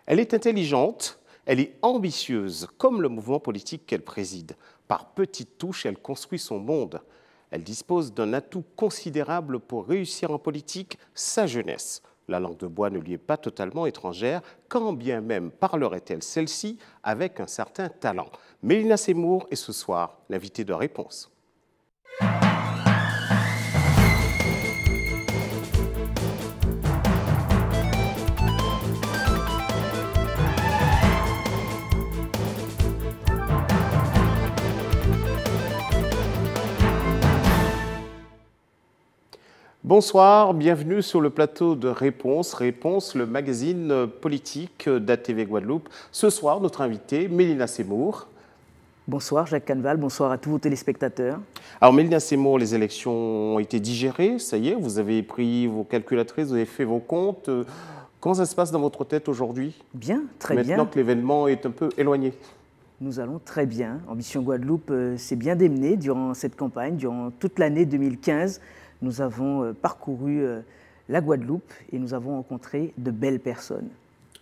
Elle est intelligente, elle est ambitieuse, comme le mouvement politique qu'elle préside. Par petites touches, elle construit son monde. Elle dispose d'un atout considérable pour réussir en politique, sa jeunesse. La langue de bois ne lui est pas totalement étrangère, quand bien même parlerait-elle celle-ci avec un certain talent. Mélina Seymour est ce soir l'invitée de Réponse. Bonsoir, bienvenue sur le plateau de Réponse. Réponse, le magazine politique d'ATV Guadeloupe. Ce soir, notre invitée, Mélina Seymour. Bonsoir Jacques Canval, bonsoir à tous vos téléspectateurs. Alors Mélina Seymour, les élections ont été digérées, ça y est, vous avez pris vos calculatrices, vous avez fait vos comptes. Comment ça se passe dans votre tête aujourd'hui? Bien, très bien. Maintenant que l'événement est un peu éloigné. Nous allons très bien. Ambition Guadeloupe s'est bien démenée durant cette campagne, durant toute l'année 2015. Nous avons parcouru la Guadeloupe et nous avons rencontré de belles personnes.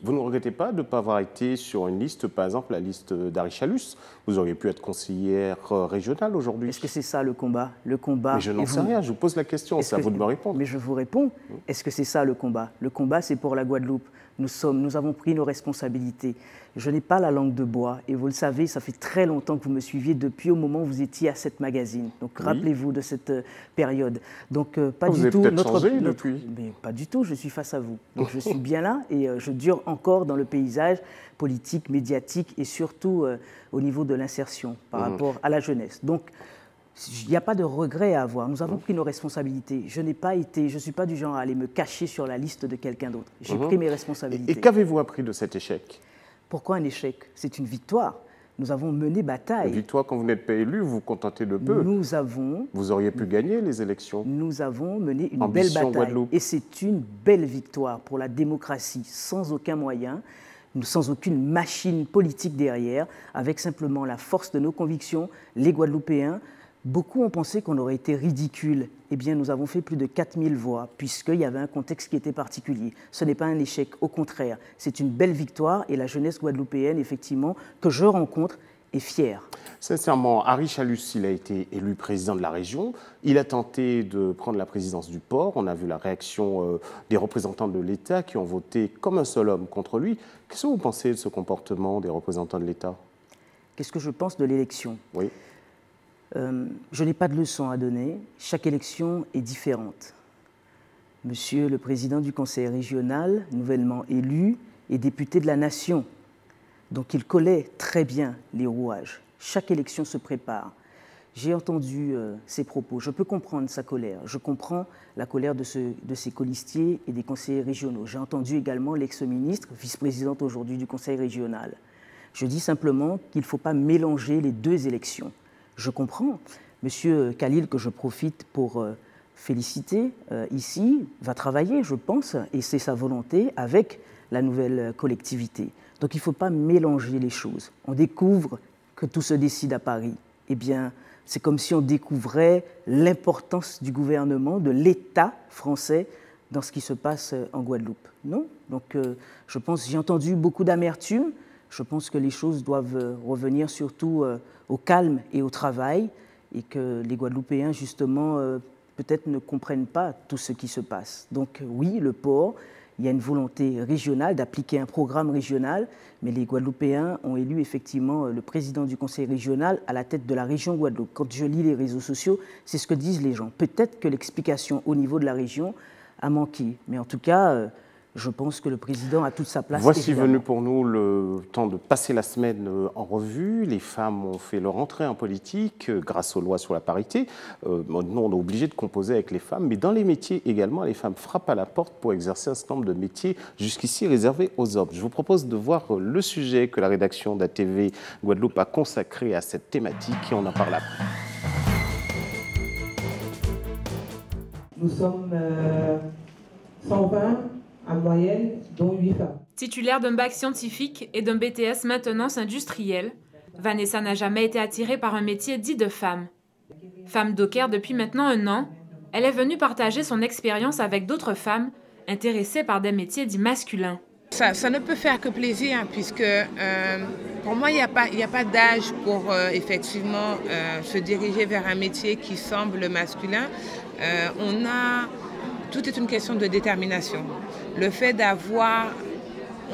Vous ne regrettez pas de ne pas avoir été sur une liste, par exemple la liste d'Harry Chalus? Vous auriez pu être conseillère régionale aujourd'hui. Est-ce que c'est ça le combat? Le combat. Mais je n'en sais rien, je vous pose la question, c'est à vous de me répondre. Mais je vous réponds. Est-ce que c'est ça le combat? Le combat, c'est pour la Guadeloupe. Nous avons pris nos responsabilités. Je n'ai pas la langue de bois et vous le savez, ça fait très longtemps que vous me suiviez depuis au moment où vous étiez à cette magazine. Donc oui. Rappelez-vous de cette période. Donc pas du tout. Vous avez peut-être changé depuis. Mais pas du tout. Je suis face à vous. Donc je suis bien là et je dure encore dans le paysage politique, médiatique et surtout au niveau de l'insertion par rapport à la jeunesse. Donc il n'y a pas de regret à avoir. Nous avons pris nos responsabilités. Je ne suis pas du genre à aller me cacher sur la liste de quelqu'un d'autre. J'ai pris mes responsabilités. Et qu'avez-vous appris de cet échec? Pourquoi un échec? C'est une victoire. Nous avons mené bataille. Une victoire, quand vous n'êtes pas élu, vous vous contentez de peu. Vous auriez pu gagner les élections. Nous avons mené une belle bataille. Guadeloupe. Et c'est une belle victoire pour la démocratie, sans aucun moyen, sans aucune machine politique derrière, avec simplement la force de nos convictions, les Guadeloupéens. Beaucoup ont pensé qu'on aurait été ridicule. Eh bien, nous avons fait plus de 4000 voix, puisqu'il y avait un contexte qui était particulier. Ce n'est pas un échec, au contraire. C'est une belle victoire et la jeunesse guadeloupéenne, effectivement, que je rencontre, est fière. Sincèrement, Harry Chalus, il a été élu président de la région. Il a tenté de prendre la présidence du port. On a vu la réaction des représentants de l'État qui ont voté comme un seul homme contre lui. Qu'est-ce que vous pensez de ce comportement des représentants de l'État? Qu'est-ce que je pense de l'élection? Oui. Je n'ai pas de leçon à donner. Chaque élection est différente. Monsieur le président du conseil régional, nouvellement élu, est député de la nation. Donc il connaît très bien les rouages. Chaque élection se prépare. J'ai entendu ses propos. Je peux comprendre sa colère. Je comprends la colère de ses colistiers et des conseillers régionaux. J'ai entendu également l'ex-ministre, vice-présidente aujourd'hui du conseil régional. Je dis simplement qu'il ne faut pas mélanger les deux élections. Je comprends. Monsieur Khalil, que je profite pour féliciter ici, va travailler, je pense, et c'est sa volonté, avec la nouvelle collectivité. Donc il ne faut pas mélanger les choses. On découvre que tout se décide à Paris. Eh bien, c'est comme si on découvrait l'importance du gouvernement, de l'État français dans ce qui se passe en Guadeloupe. Non? Donc je pense, j'ai entendu beaucoup d'amertume. Je pense que les choses doivent revenir surtout au calme et au travail et que les Guadeloupéens, justement, peut-être ne comprennent pas tout ce qui se passe. Donc oui, le port, il y a une volonté régionale d'appliquer un programme régional, mais les Guadeloupéens ont élu effectivement le président du conseil régional à la tête de la région Guadeloupe. Quand je lis les réseaux sociaux, c'est ce que disent les gens. Peut-être que l'explication au niveau de la région a manqué, mais en tout cas... je pense que le président a toute sa place. Voici évidemment. Venu pour nous le temps de passer la semaine en revue. Les femmes ont fait leur entrée en politique grâce aux lois sur la parité. Maintenant, on est obligé de composer avec les femmes, mais dans les métiers également, les femmes frappent à la porte pour exercer un certain nombre de métiers jusqu'ici réservés aux hommes. Je vous propose de voir le sujet que la rédaction d'ATV Guadeloupe a consacré à cette thématique et on en parle après. Nous sommes 120 en moyenne, dont 8 femmes. Titulaire d'un bac scientifique et d'un BTS maintenance industrielle, Vanessa n'a jamais été attirée par un métier dit de femme. Femme docker depuis maintenant 1 an, elle est venue partager son expérience avec d'autres femmes intéressées par des métiers dits masculins. Ça ne peut faire que plaisir, hein, puisque pour moi, il n'y a pas d'âge pour effectivement se diriger vers un métier qui semble masculin. Tout est une question de détermination. Le fait d'avoir...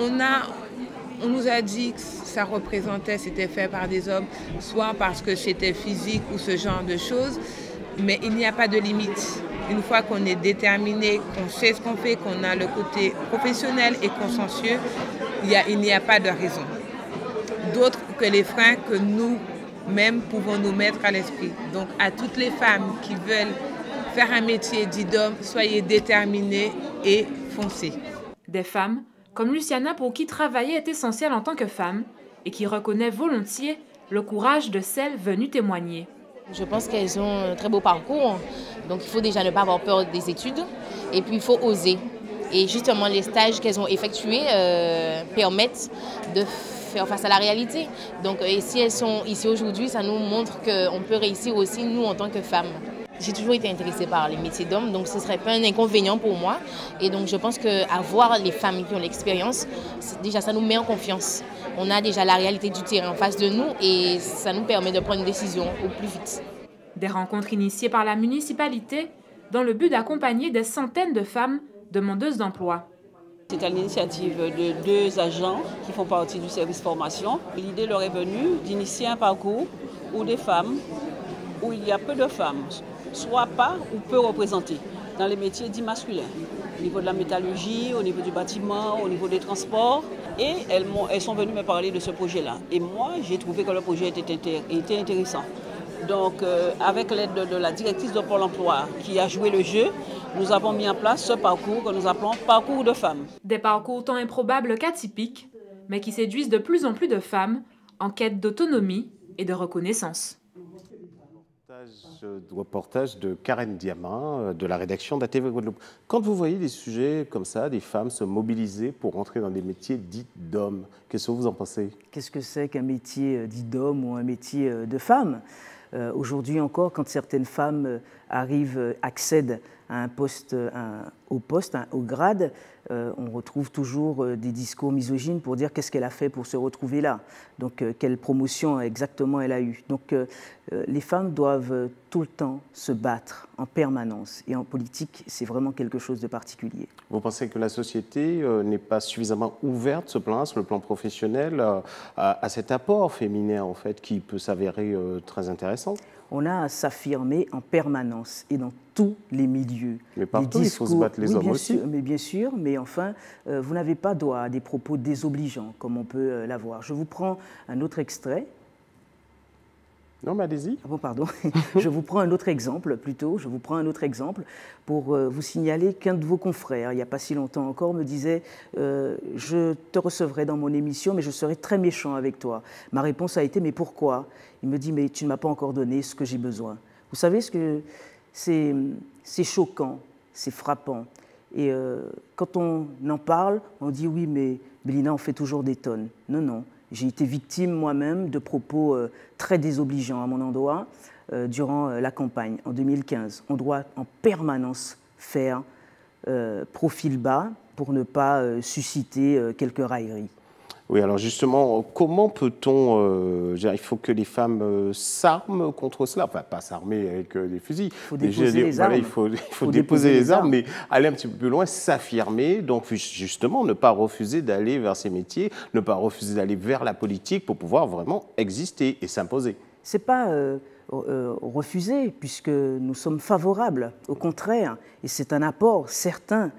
On nous a dit que ça représentait, c'était fait par des hommes, soit parce que c'était physique ou ce genre de choses, mais il n'y a pas de limite. Une fois qu'on est déterminé, qu'on sait ce qu'on fait, qu'on a le côté professionnel et consciencieux, il n'y a pas de raison. D'autres que les freins que nous-mêmes pouvons nous mettre à l'esprit. Donc à toutes les femmes qui veulent faire un métier dit d'homme, soyez déterminés et foncez. Des femmes comme Luciana pour qui travailler est essentiel en tant que femme et qui reconnaît volontiers le courage de celles venues témoigner. Je pense qu'elles ont un très beau parcours, donc il faut déjà ne pas avoir peur des études et puis il faut oser. Et justement les stages qu'elles ont effectués permettent de faire face à la réalité. Donc et si elles sont ici aujourd'hui, ça nous montre qu'on peut réussir aussi nous en tant que femmes. J'ai toujours été intéressée par les métiers d'hommes, donc ce ne serait pas un inconvénient pour moi. Et donc je pense qu'avoir les femmes qui ont l'expérience, déjà ça nous met en confiance. On a déjà la réalité du terrain en face de nous et ça nous permet de prendre une décision au plus vite. Des rencontres initiées par la municipalité dans le but d'accompagner des centaines de femmes demandeuses d'emploi. C'est à l'initiative de 2 agents qui font partie du service formation. L'idée leur est venue d'initier un parcours où des femmes, où il y a peu de femmes, soit pas ou peu représentées dans les métiers dits masculins, au niveau de la métallurgie, au niveau du bâtiment, au niveau des transports. Et elles sont venues me parler de ce projet-là. Et moi, j'ai trouvé que le projet était intéressant. Donc, avec l'aide de la directrice de Pôle emploi qui a joué le jeu, nous avons mis en place ce parcours que nous appelons Parcours de femmes. Des parcours tant improbables qu'atypiques, mais qui séduisent de plus en plus de femmes en quête d'autonomie et de reconnaissance. Reportage de Karen Diamant de la rédaction d'ATV Guadeloupe. Quand vous voyez des sujets comme ça, des femmes se mobiliser pour rentrer dans des métiers dits d'hommes, qu'est-ce que vous en pensez? Qu'est-ce que c'est qu'un métier dit d'homme ou un métier de femme? Aujourd'hui encore, quand certaines femmes accèdent à un poste, au grade, on retrouve toujours des discours misogynes pour dire qu'est-ce qu'elle a fait pour se retrouver là. Donc, quelle promotion exactement elle a eue. Donc, les femmes doivent tout le temps se battre en permanence. Et en politique, c'est vraiment quelque chose de particulier. Vous pensez que la société n'est pas suffisamment ouverte sur le plan professionnel, à cet apport féminin, en fait, qui peut s'avérer très intéressant? On a à s'affirmer en permanence et dans tous les milieux. Mais partout, il faut se battre les hommes aussi. Mais bien sûr, mais enfin, vous n'avez pas droit à des propos désobligeants, comme on peut l'avoir. Je vous prends un autre extrait. Non, mais allez-y. Ah bon, pardon. Je vous prends un autre exemple, plutôt. Je vous prends un autre exemple pour vous signaler qu'un de vos confrères, il n'y a pas si longtemps encore, me disait « Je te recevrai dans mon émission, mais je serai très méchant avec toi. » Ma réponse a été « Mais pourquoi ?» Il me dit « Mais tu ne m'as pas encore donné ce que j'ai besoin. » Vous savez, c'est choquant, c'est frappant. Et quand on en parle, on dit « Oui, mais Bélina, on fait toujours des tonnes. » Non, non. J'ai été victime moi-même de propos très désobligeants à mon endroit durant la campagne en 2015. On doit en permanence faire profil bas pour ne pas susciter quelques railleries. Oui, alors justement, comment peut-on... il faut que les femmes s'arment contre cela. Enfin, pas s'armer avec des fusils. Il faut déposer les armes. Voilà, il faut déposer les armes, mais aller un petit peu plus loin, s'affirmer. Donc, justement, ne pas refuser d'aller vers ces métiers, ne pas refuser d'aller vers la politique pour pouvoir vraiment exister et s'imposer. Ce n'est pas refuser, puisque nous sommes favorables, au contraire, et c'est un apport certain.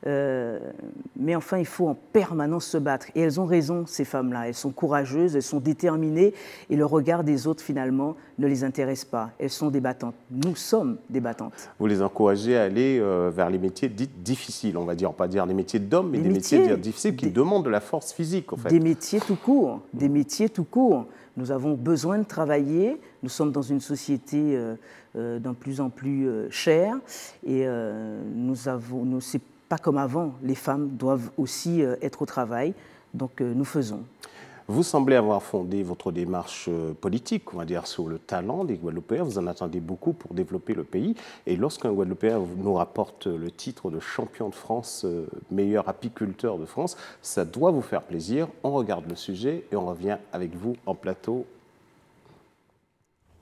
Mais enfin, il faut en permanence se battre. Et elles ont raison, ces femmes-là. Elles sont courageuses, elles sont déterminées, et le regard des autres, finalement, ne les intéresse pas. Elles sont des battantes. Nous sommes des battantes. Vous les encouragez à aller vers les métiers dits difficiles, on va dire, pas dire des métiers d'hommes, mais des métiers difficiles qui demandent de la force physique, en fait. Des métiers tout court, des métiers tout court. Nous avons besoin de travailler, nous sommes dans une société de plus en plus chère, et c'est pas comme avant, les femmes doivent aussi être au travail, donc nous faisons. Vous semblez avoir fondé votre démarche politique, on va dire, sur le talent des Guadeloupéens. Vous en attendez beaucoup pour développer le pays. Et lorsqu'un Guadeloupéen nous rapporte le titre de champion de France, meilleur apiculteur de France, ça doit vous faire plaisir. On regarde le sujet et on revient avec vous en plateau.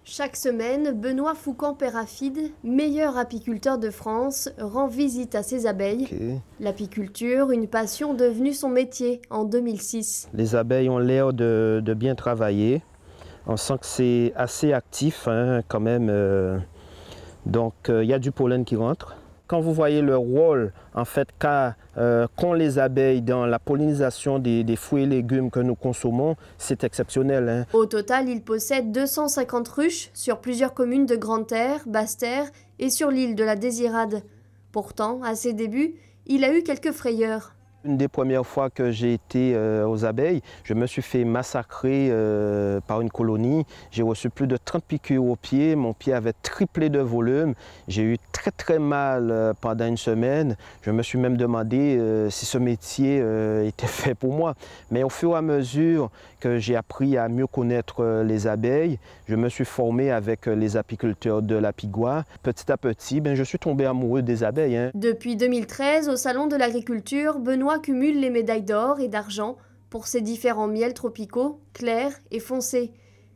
Chaque semaine, Benoît Foucan-Pérafide, meilleur apiculteur de France, rend visite à ses abeilles. L'apiculture, une passion devenue son métier en 2006. Les abeilles ont l'air de bien travailler. On sent que c'est assez actif quand même. Donc il y a du pollen qui rentre. Quand vous voyez le rôle en fait, qu'ont les abeilles dans la pollinisation des fruits et légumes que nous consommons, c'est exceptionnel. Au total, il possède 250 ruches sur plusieurs communes de Grande-Terre, Basse-Terre et sur l'île de la Désirade. Pourtant, à ses débuts, il a eu quelques frayeurs. Une des premières fois que j'ai été aux abeilles, je me suis fait massacrer par une colonie. J'ai reçu plus de 30 piqûres au pied. Mon pied avait triplé de volume. J'ai eu très mal pendant une semaine. Je me suis même demandé si ce métier était fait pour moi. Mais au fur et à mesure que j'ai appris à mieux connaître les abeilles, je me suis formé avec les apiculteurs de la Pigouat. Petit à petit, je suis tombé amoureux des abeilles. Depuis 2013, au Salon de l'Agriculture, Benoît cumule les médailles d'or et d'argent pour ses différents miels tropicaux, clairs et foncés.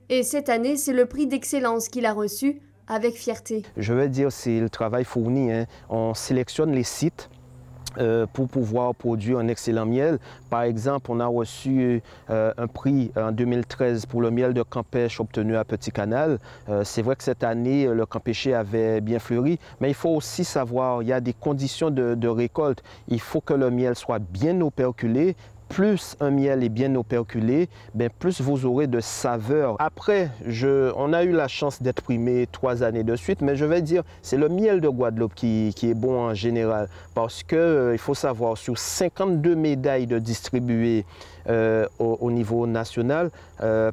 Et cette année, c'est le prix d'excellence qu'il a reçu avec fierté. Je veux dire, c'est le travail fourni. On sélectionne les sites pour pouvoir produire un excellent miel. Par exemple, on a reçu un prix en 2013 pour le miel de Campêche obtenu à Petit Canal. C'est vrai que cette année, le campéché avait bien fleuri, mais il faut aussi savoir, il y a des conditions de récolte. Il faut que le miel soit bien operculé. Plus un miel est bien operculé, plus vous aurez de saveur. Après, on a eu la chance d'être primé 3 années de suite, mais je vais dire, c'est le miel de Guadeloupe qui est bon en général. Parce qu'il faut savoir, sur 52 médailles de distribuées au niveau national,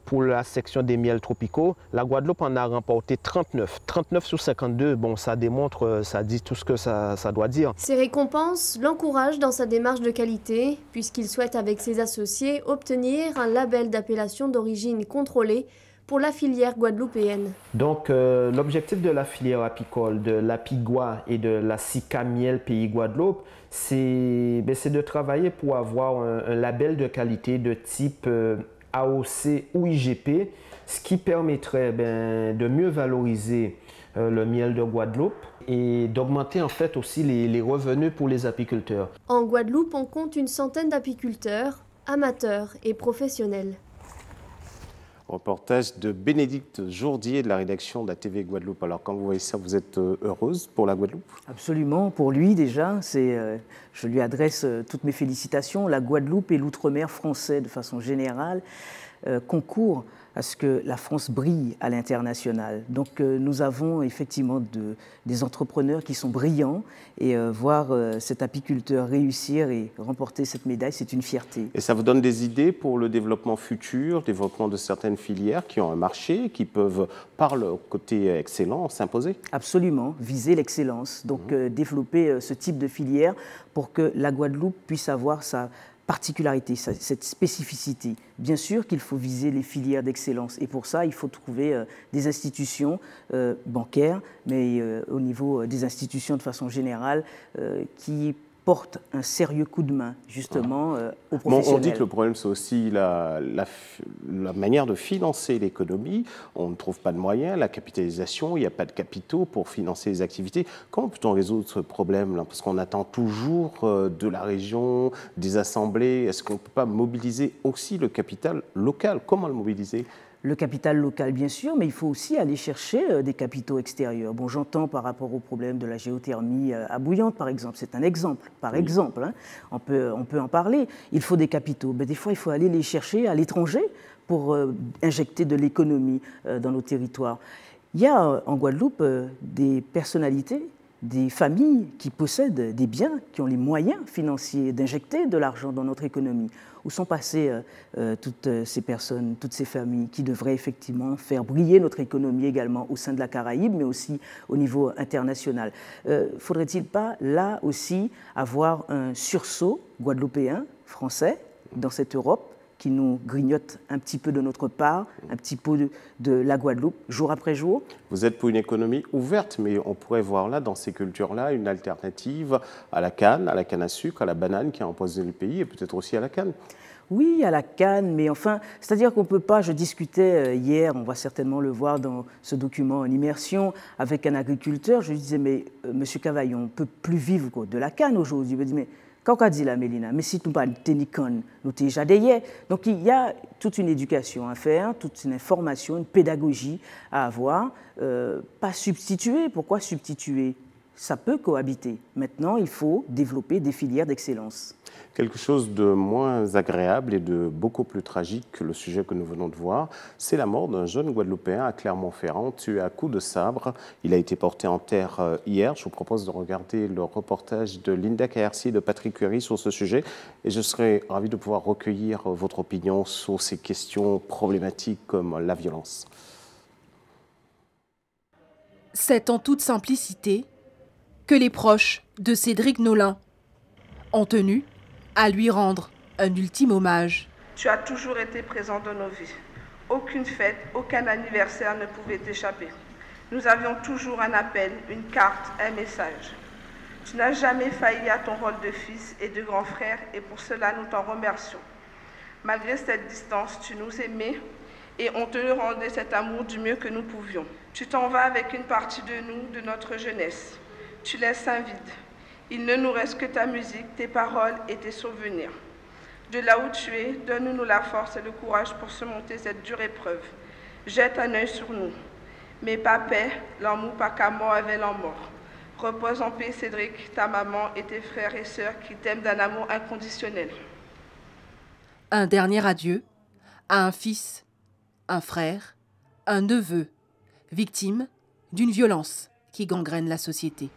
pour la section des miels tropicaux, la Guadeloupe en a remporté 39. 39 sur 52, bon, ça démontre, ça dit tout ce que ça doit dire. Ces récompenses l'encouragent dans sa démarche de qualité, puisqu'il souhaite avec ses associés obtenir un label d'appellation d'origine contrôlée pour la filière guadeloupéenne. Donc l'objectif de la filière apicole, de la Pigouat et de la SICA Miel Pays Guadeloupe, c'est de travailler pour avoir un label de qualité de type AOC ou IGP, ce qui permettrait de mieux valoriser le miel de Guadeloupe et d'augmenter en fait aussi les revenus pour les apiculteurs. En Guadeloupe, on compte une centaine d'apiculteurs, amateurs et professionnels. Reportage de Bénédicte Jourdier de la rédaction de la TV Guadeloupe. Alors quand vous voyez ça, vous êtes heureuse pour la Guadeloupe? Absolument, pour lui déjà, je lui adresse toutes mes félicitations. La Guadeloupe et l'outre-mer français de façon générale concourent à ce que la France brille à l'international. Donc nous avons effectivement des entrepreneurs qui sont brillants et voir cet apiculteur réussir et remporter cette médaille, c'est une fierté. Et ça vous donne des idées pour le développement futur, développement de certaines filières qui ont un marché, qui peuvent, par leur côté excellent, s'imposer? Absolument, viser l'excellence. Donc développer ce type de filière pour que la Guadeloupe puisse avoir sa particularité, cette spécificité. Bien sûr qu'il faut viser les filières d'excellence et pour ça, il faut trouver des institutions bancaires, mais au niveau des institutions de façon générale qui portent un sérieux coup de main justement aux professionnels. On dit que le problème, c'est aussi la manière de financer l'économie. On ne trouve pas de moyens, la capitalisation, il n'y a pas de capitaux pour financer les activités. Comment peut-on résoudre ce problème-là? Parce qu'on attend toujours de la région, des assemblées. Est-ce qu'on ne peut pas mobiliser aussi le capital local? Comment le mobiliser? Le capital local, bien sûr, mais il faut aussi aller chercher des capitaux extérieurs. Bon, j'entends par rapport au problème de la géothermie à Bouillante, par exemple. C'est un exemple, exemple. On peut en parler. Il faut des capitaux. Mais des fois, il faut aller les chercher à l'étranger pour injecter de l'économie dans nos territoires. Il y a en Guadeloupe des personnalités, des familles qui possèdent des biens, qui ont les moyens financiers d'injecter de l'argent dans notre économie. Où sont passées toutes ces personnes, toutes ces familles qui devraient effectivement faire briller notre économie également au sein de la Caraïbe, mais aussi au niveau international. Faudrait-il pas, là aussi, avoir un sursaut guadeloupéen, français, dans cette Europe, qui nous grignote un petit peu de notre part, un petit peu de la Guadeloupe, jour après jour. Vous êtes pour une économie ouverte, mais on pourrait voir là, dans ces cultures-là, une alternative à la canne à sucre, à la banane qui a empoisonné le pays et peut-être aussi à la canne. Oui, à la canne, mais enfin, c'est-à-dire qu'on ne peut pas, je discutais hier, on va certainement le voir dans ce document en immersion, avec un agriculteur, je lui disais, mais monsieur Cavaillon, on ne peut plus vivre de la canne aujourd'hui. Il me dit, mais quand on dit la Mélina, mais si tu ne parles de canne, nous t'es déjà d'hier. Donc il y a toute une éducation à faire, toute une information, une pédagogie à avoir, pas substituer. Pourquoi substituer? Ça peut cohabiter. Maintenant, il faut développer des filières d'excellence. Quelque chose de moins agréable et de beaucoup plus tragique que le sujet que nous venons de voir, c'est la mort d'un jeune Guadeloupéen à Clermont-Ferrand, tué à coups de sabre. Il a été porté en terre hier. Je vous propose de regarder le reportage de Linda KRC et de Patrick Curie sur ce sujet. Et je serais ravi de pouvoir recueillir votre opinion sur ces questions problématiques comme la violence. C'est en toute simplicité que les proches de Cédric Nolin ont tenu à lui rendre un ultime hommage. Tu as toujours été présent dans nos vies. Aucune fête, aucun anniversaire ne pouvait t'échapper. Nous avions toujours un appel, une carte, un message. Tu n'as jamais failli à ton rôle de fils et de grand frère et pour cela nous t'en remercions. Malgré cette distance, tu nous aimais et on te rendait cet amour du mieux que nous pouvions. Tu t'en vas avec une partie de nous, de notre jeunesse. Tu laisses un vide. Il ne nous reste que ta musique, tes paroles et tes souvenirs. De là où tu es, donne-nous la force et le courage pour surmonter cette dure épreuve. Jette un œil sur nous. Mais pas paix, l'amour pas qu'à mort avec l'amour. Repose en paix, Cédric, ta maman et tes frères et sœurs qui t'aiment d'un amour inconditionnel. Un dernier adieu à un fils, un frère, un neveu, victime d'une violence qui gangrène la société.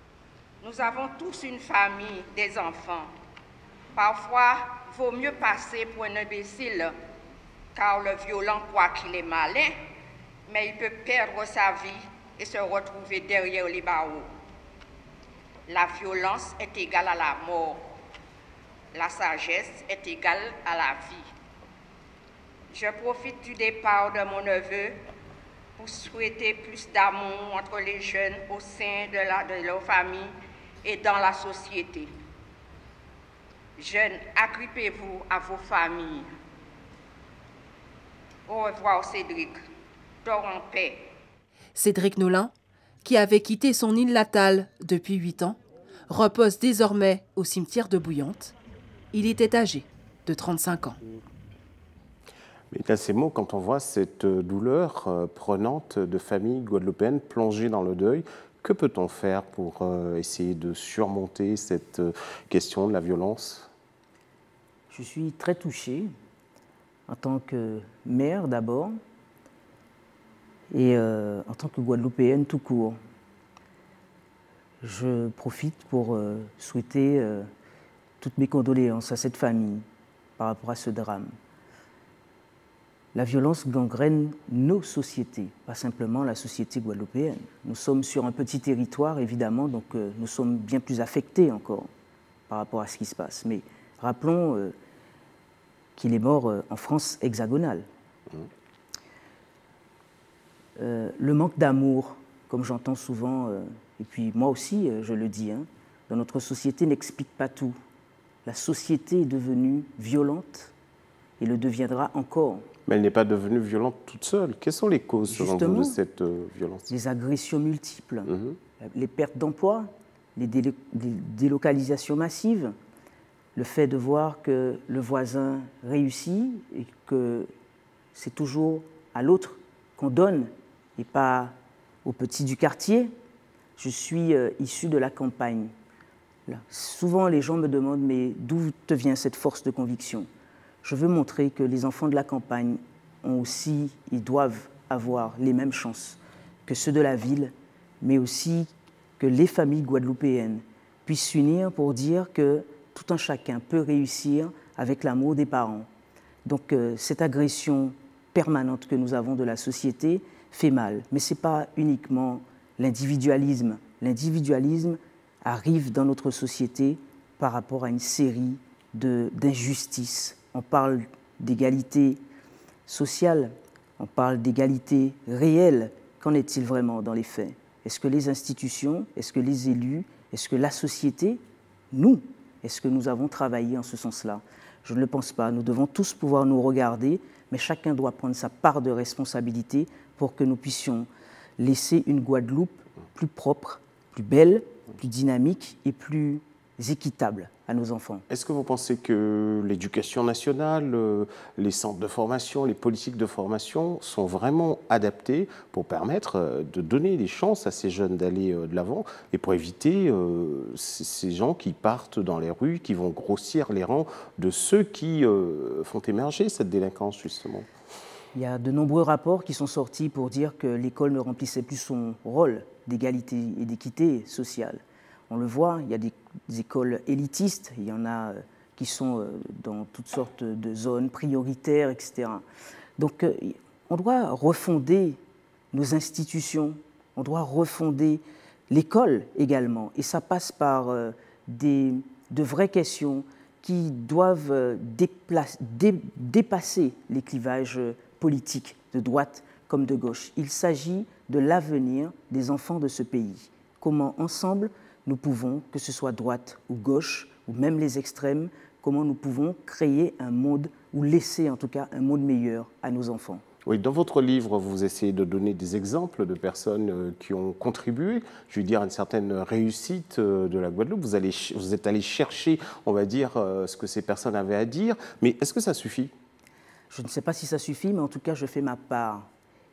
Nous avons tous une famille, des enfants. Parfois, vaut mieux passer pour un imbécile, car le violent croit qu'il est malin, mais il peut perdre sa vie et se retrouver derrière les barreaux. La violence est égale à la mort. La sagesse est égale à la vie. Je profite du départ de mon neveu pour souhaiter plus d'amour entre les jeunes au sein de leur famille et dans la société. Jeunes, agrippez-vous à vos familles. Au revoir, Cédric. Dors en paix. Cédric Nolin, qui avait quitté son île natale depuis 8 ans, repose désormais au cimetière de Bouillante. Il était âgé de 35 ans. Mais dans ces mots, quand on voit cette douleur prenante de familles guadeloupéennes plongées dans le deuil, que peut-on faire pour essayer de surmonter cette question de la violence? Je suis très touché, en tant que mère d'abord, et en tant que Guadeloupéenne tout court. Je profite pour souhaiter toutes mes condoléances à cette famille par rapport à ce drame. La violence gangrène nos sociétés, pas simplement la société guadeloupéenne. Nous sommes sur un petit territoire, évidemment, donc nous sommes bien plus affectés encore par rapport à ce qui se passe. Mais rappelons qu'il est mort en France hexagonale. Le manque d'amour, comme j'entends souvent, et puis moi aussi je le dis, dans notre société n'explique pas tout. La société est devenue violente et le deviendra encore. Mais elle n'est pas devenue violente toute seule. Quelles sont les causes, selon vous, de cette violence? Les agressions multiples, les pertes d'emploi, les délocalisations massives, le fait de voir que le voisin réussit et que c'est toujours à l'autre qu'on donne et pas aux petits du quartier. Je suis issu de la campagne. Là, souvent, les gens me demandent « mais d'où te vient cette force de conviction ?» Je veux montrer que les enfants de la campagne ont aussi, ils doivent avoir les mêmes chances que ceux de la ville, mais aussi que les familles guadeloupéennes puissent s'unir pour dire que tout un chacun peut réussir avec l'amour des parents. Donc cette agression permanente que nous avons de la société fait mal, mais ce n'est pas uniquement l'individualisme. L'individualisme arrive dans notre société par rapport à une série d'injustices. On parle d'égalité sociale, on parle d'égalité réelle. Qu'en est-il vraiment dans les faits? Est-ce que les institutions, est-ce que les élus, est-ce que la société, nous, est-ce que nous avons travaillé en ce sens-là? Je ne le pense pas. Nous devons tous pouvoir nous regarder, mais chacun doit prendre sa part de responsabilité pour que nous puissions laisser une Guadeloupe plus propre, plus belle, plus dynamique et plus équitable à nos enfants. Est-ce que vous pensez que l'éducation nationale, les centres de formation, les politiques de formation sont vraiment adaptés pour permettre de donner des chances à ces jeunes d'aller de l'avant et pour éviter ces gens qui partent dans les rues, qui vont grossir les rangs de ceux qui font émerger cette délinquance, justement? Il y a de nombreux rapports qui sont sortis pour dire que l'école ne remplissait plus son rôle d'égalité et d'équité sociale. On le voit, il y a des écoles élitistes, il y en a qui sont dans toutes sortes de zones prioritaires, etc. Donc on doit refonder nos institutions, on doit refonder l'école également. Et ça passe par de vraies questions qui doivent dépasser les clivages politiques de droite comme de gauche. Il s'agit de l'avenir des enfants de ce pays. Comment ensemble nous pouvons, que ce soit droite ou gauche, ou même les extrêmes, comment nous pouvons créer un monde, ou laisser en tout cas un monde meilleur à nos enfants. Oui, dans votre livre, vous essayez de donner des exemples de personnes qui ont contribué, je veux dire, à une certaine réussite de la Guadeloupe. Vous êtes allé chercher, on va dire, ce que ces personnes avaient à dire, mais est-ce que ça suffit? Je ne sais pas si ça suffit, mais en tout cas, je fais ma part.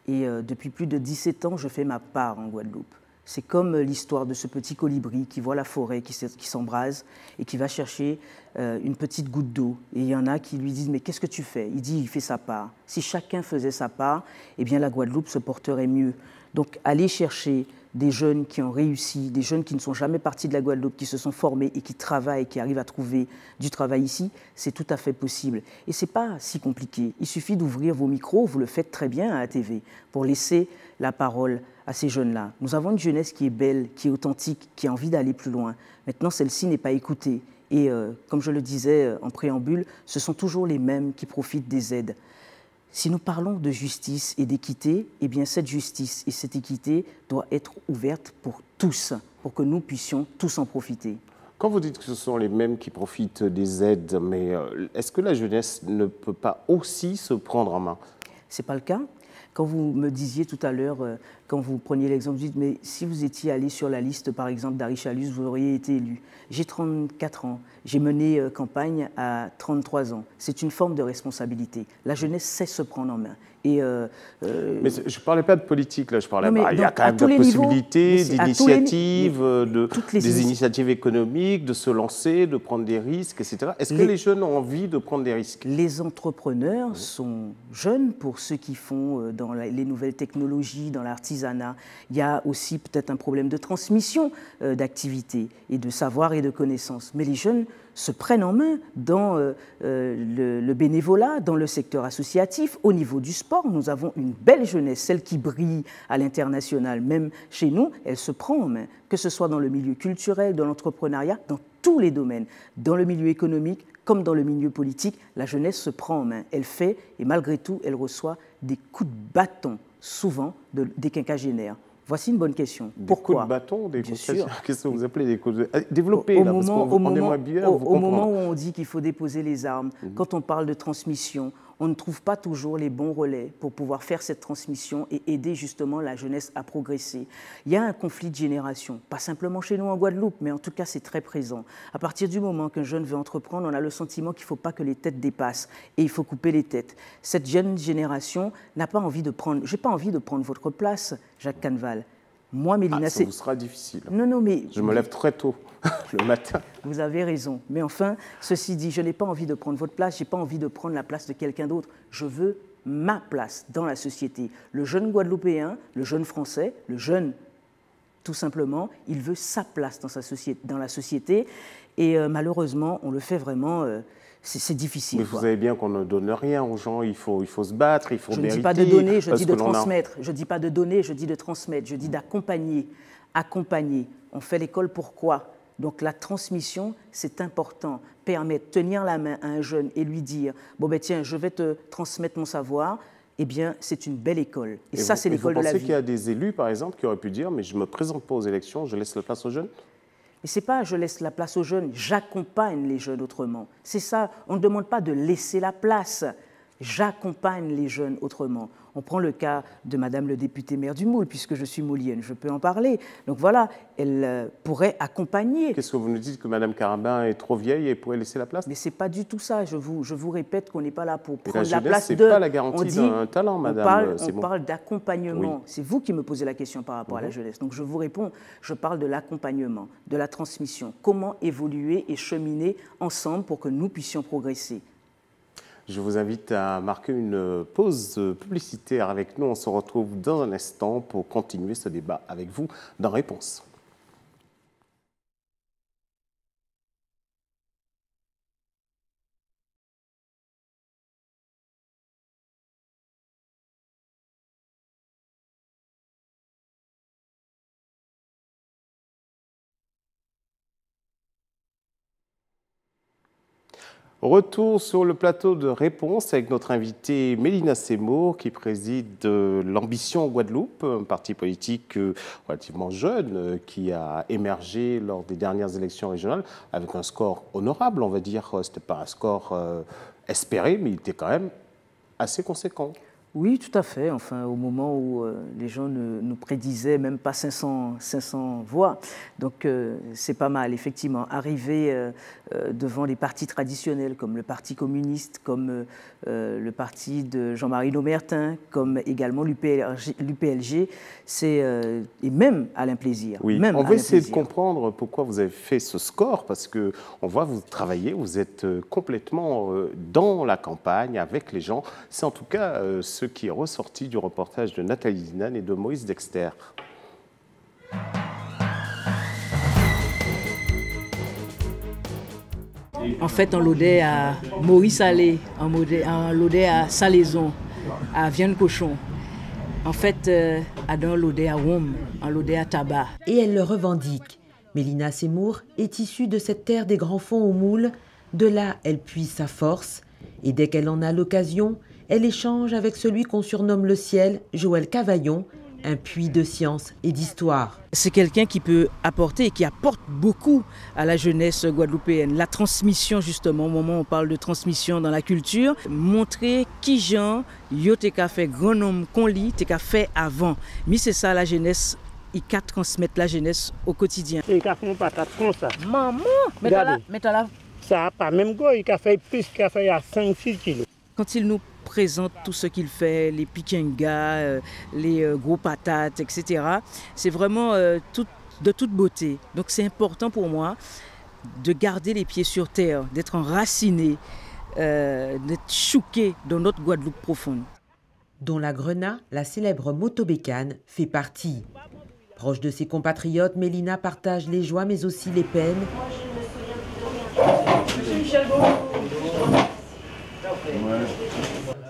Et depuis plus de 17 ans, je fais ma part en Guadeloupe. C'est comme l'histoire de ce petit colibri qui voit la forêt, qui s'embrase et qui va chercher une petite goutte d'eau. Et il y en a qui lui disent « Mais qu'est-ce que tu fais ?» Il dit « Il fait sa part. » Si chacun faisait sa part, eh bien la Guadeloupe se porterait mieux. Donc aller chercher des jeunes qui ont réussi, des jeunes qui ne sont jamais partis de la Guadeloupe, qui se sont formés et qui travaillent, qui arrivent à trouver du travail ici, c'est tout à fait possible. Et ce n'est pas si compliqué. Il suffit d'ouvrir vos micros, vous le faites très bien à la TV, pour laisser la parole à ces jeunes-là. Nous avons une jeunesse qui est belle, qui est authentique, qui a envie d'aller plus loin. Maintenant, celle-ci n'est pas écoutée. Et comme je le disais en préambule, ce sont toujours les mêmes qui profitent des aides. Si nous parlons de justice et d'équité, eh bien cette justice et cette équité doit être ouverte pour tous, pour que nous puissions tous en profiter. Quand vous dites que ce sont les mêmes qui profitent des aides, mais est-ce que la jeunesse ne peut pas aussi se prendre en main? Ce n'est pas le cas. Quand vous me disiez tout à l'heure, quand vous preniez l'exemple, vous dites, mais si vous étiez allé sur la liste, par exemple, d'Harry Chalus, vous auriez été élu. J'ai 34 ans, j'ai mené campagne à 33 ans. C'est une forme de responsabilité. La jeunesse sait se prendre en main. Mais je ne parlais pas de politique, là. Je parlais, il y a quand même de possibilités, d'initiatives, des initiatives économiques, de se lancer, de prendre des risques, etc. Est-ce que les jeunes ont envie de prendre des risques? Les entrepreneurs sont jeunes pour ceux qui font dans les nouvelles technologies, dans l'artisanat. Il y a aussi peut-être un problème de transmission d'activités et de savoir et de connaissances. Mais les jeunes se prennent en main dans le bénévolat, dans le secteur associatif, au niveau du sport. Nous avons une belle jeunesse, celle qui brille à l'international. Même chez nous, elle se prend en main, que ce soit dans le milieu culturel, dans l'entrepreneuriat, dans tous les domaines, dans le milieu économique comme dans le milieu politique, la jeunesse se prend en main. Elle fait, et malgré tout, elle reçoit des coups de bâton, souvent des quinquagénaires. Voici une bonne question. Pourquoi? Coups de bâton, des coups de... Qu'est-ce que vous appelez des coups de... Développez, là, parce qu'on aimerait bien vous comprendre. Au moment où on dit qu'il faut déposer les armes, quand on parle de transmission, on ne trouve pas toujours les bons relais pour pouvoir faire cette transmission et aider justement la jeunesse à progresser. Il y a un conflit de génération, pas simplement chez nous en Guadeloupe, mais en tout cas c'est très présent. À partir du moment qu'un jeune veut entreprendre, on a le sentiment qu'il ne faut pas que les têtes dépassent et il faut couper les têtes. Cette jeune génération n'a pas envie de prendre... Je n'ai pas envie de prendre votre place, Jacques Canval. Moi, Mélina, ça vous sera difficile. Non, mais... Je me lève très tôt, le matin. Vous avez raison. Mais enfin, ceci dit, je n'ai pas envie de prendre votre place, je n'ai pas envie de prendre la place de quelqu'un d'autre. Je veux ma place dans la société. Le jeune Guadeloupéen, le jeune Français, le jeune, tout simplement, il veut sa place dans la société. Et malheureusement, on le fait vraiment... c'est difficile. Mais vous savez bien qu'on ne donne rien aux gens, il faut se battre, il faut mériter. Je ne dis pas de donner, je dis de transmettre. Je ne dis pas de donner, je dis de transmettre. Je dis d'accompagner. Accompagner. On fait l'école pourquoi? Donc la transmission, c'est important. Permettre, tenir la main à un jeune et lui dire « Bon ben tiens, je vais te transmettre mon savoir », eh bien, c'est une belle école. Et ça, c'est l'école de la vie. Vous pensez qu'il y a des élus, par exemple, qui auraient pu dire « Mais je ne me présente pas aux élections, je laisse la place aux jeunes ». Mais ce n'est pas « je laisse la place aux jeunes », j'accompagne les jeunes autrement. C'est ça, on ne demande pas de laisser la place, j'accompagne les jeunes autrement. On prend le cas de Madame le député maire du Moule, puisque je suis moulienne, je peux en parler. Donc voilà, elle pourrait accompagner. Qu'est-ce que vous nous dites, que Madame Carabin est trop vieille et pourrait laisser la place? Mais ce n'est pas du tout ça, je vous répète qu'on n'est pas là pour prendre la place de... Ce n'est pas la garantie d'un talent, Madame. On parle d'accompagnement. Oui. C'est vous qui me posez la question par rapport à la jeunesse. Donc je vous réponds, je parle de l'accompagnement, de la transmission. Comment évoluer et cheminer ensemble pour que nous puissions progresser. Je vous invite à marquer une pause publicitaire avec nous. On se retrouve dans un instant pour continuer ce débat avec vous dans Réponse. Retour sur le plateau de Réponse avec notre invitée Mélina Seymour qui préside l'Ambition Guadeloupe, un parti politique relativement jeune qui a émergé lors des dernières élections régionales avec un score honorable, on va dire. Ce n'était pas un score espéré, mais il était quand même assez conséquent. Oui, tout à fait. Enfin, au moment où les gens ne nous prédisaient même pas 500 voix. Donc, c'est pas mal, effectivement. Arriver devant les partis traditionnels, comme le Parti communiste, comme le parti de Jean-Marie Daumertin, comme également l'UPLG, c'est et même Alain Plaisir. Oui, on va essayer de comprendre pourquoi vous avez fait ce score, parce qu'on voit vous travaillez, vous êtes complètement dans la campagne, avec les gens. C'est en tout cas ce qui est ressorti du reportage de Nathalie Dinan et de Moïse Dexter. En fait, on l'audait à Maurice Allé, on l'audait à Salaison, à Vienne Cochon. En fait, on l'audait à Rome, on l'audait à Tabac. Et elle le revendique. Mélina Seymour est issue de cette terre des grands fonds au moule. De là, elle puise sa force. Et dès qu'elle en a l'occasion, elle échange avec celui qu'on surnomme le ciel, Joël Cavaillon, un puits de science et d'histoire. C'est quelqu'un qui peut apporter et qui apporte beaucoup à la jeunesse guadeloupéenne. La transmission, justement, au moment où on parle de transmission dans la culture, montrer qui Jean, yo t'es qu'à fait grand homme qu'on lit, t'es qu'à fait avant. Mais c'est ça la jeunesse, il qu'à transmettre la jeunesse au quotidien. Il qu'à faire patate comme ça. Maman, mets-toi là. Ça n'a pas même goût, il qu'à faire plus qu'il a fait à 5-6 kilos. Quand il nous présente tout ce qu'il fait, les piquengas, les gros patates, etc. C'est vraiment de toute beauté. Donc c'est important pour moi de garder les pieds sur terre, d'être enraciné, d'être chouqué dans notre Guadeloupe profonde. Dont la Grenat, la célèbre motobécane, fait partie. Proche de ses compatriotes, Mélina partage les joies mais aussi les peines.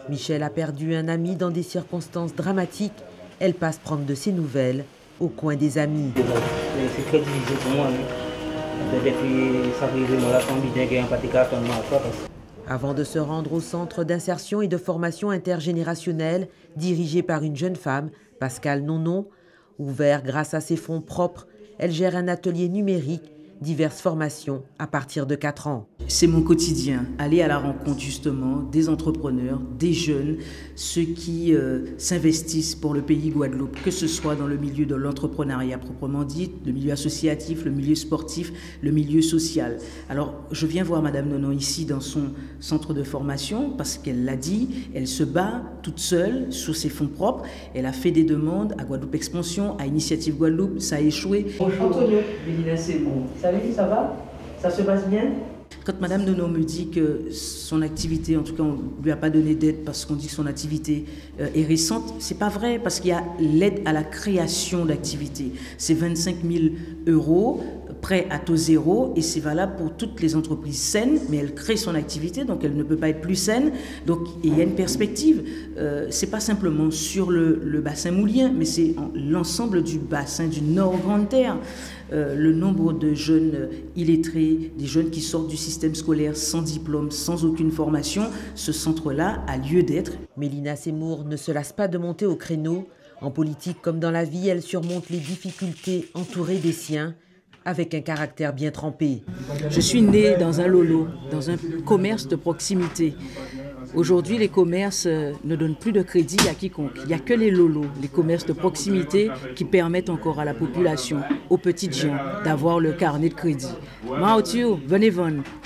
Michel a perdu un ami dans des circonstances dramatiques. Elle passe prendre de ses nouvelles au coin des amis. C'est très difficile pour moi. Depuis ça arrive dans la famille d'un patika comme moi. Avant de se rendre au centre d'insertion et de formation intergénérationnelle, dirigé par une jeune femme, Pascale Nonon, ouvert grâce à ses fonds propres, elle gère un atelier numérique, diverses formations à partir de 4 ans. C'est mon quotidien, aller à la rencontre justement des entrepreneurs, des jeunes, ceux qui s'investissent pour le pays Guadeloupe, que ce soit dans le milieu de l'entrepreneuriat proprement dit, le milieu associatif, le milieu sportif, le milieu social. Alors je viens voir Madame Nonon ici dans son centre de formation parce qu'elle l'a dit, elle se bat toute seule sur ses fonds propres, elle a fait des demandes à Guadeloupe Expansion, à Initiative Guadeloupe, ça a échoué. Bonjour, Mélina Seymour. Ça va? Ça se passe bien? Quand Madame Nonon me dit que son activité, en tout cas on ne lui a pas donné d'aide parce qu'on dit que son activité est récente, c'est pas vrai parce qu'il y a l'aide à la création d'activités. C'est 25 000 € prêt à taux zéro et c'est valable pour toutes les entreprises saines, mais elle crée son activité donc elle ne peut pas être plus saine. Donc il y a une perspective. C'est pas simplement sur le bassin moulien, mais c'est l'ensemble du bassin du Nord Grande Terre. le nombre de jeunes illettrés, des jeunes qui sortent du système scolaire sans diplôme, sans aucune formation, ce centre-là a lieu d'être. Mélina Seymour ne se lasse pas de monter au créneau. En politique comme dans la vie, elle surmonte les difficultés entourée des siens, avec un caractère bien trempé. Je suis née dans un lolo, dans un commerce de proximité. Aujourd'hui, les commerces ne donnent plus de crédit à quiconque. Il n'y a que les lolos, les commerces de proximité qui permettent encore à la population, aux petites gens, d'avoir le carnet de crédit. Moi, venez,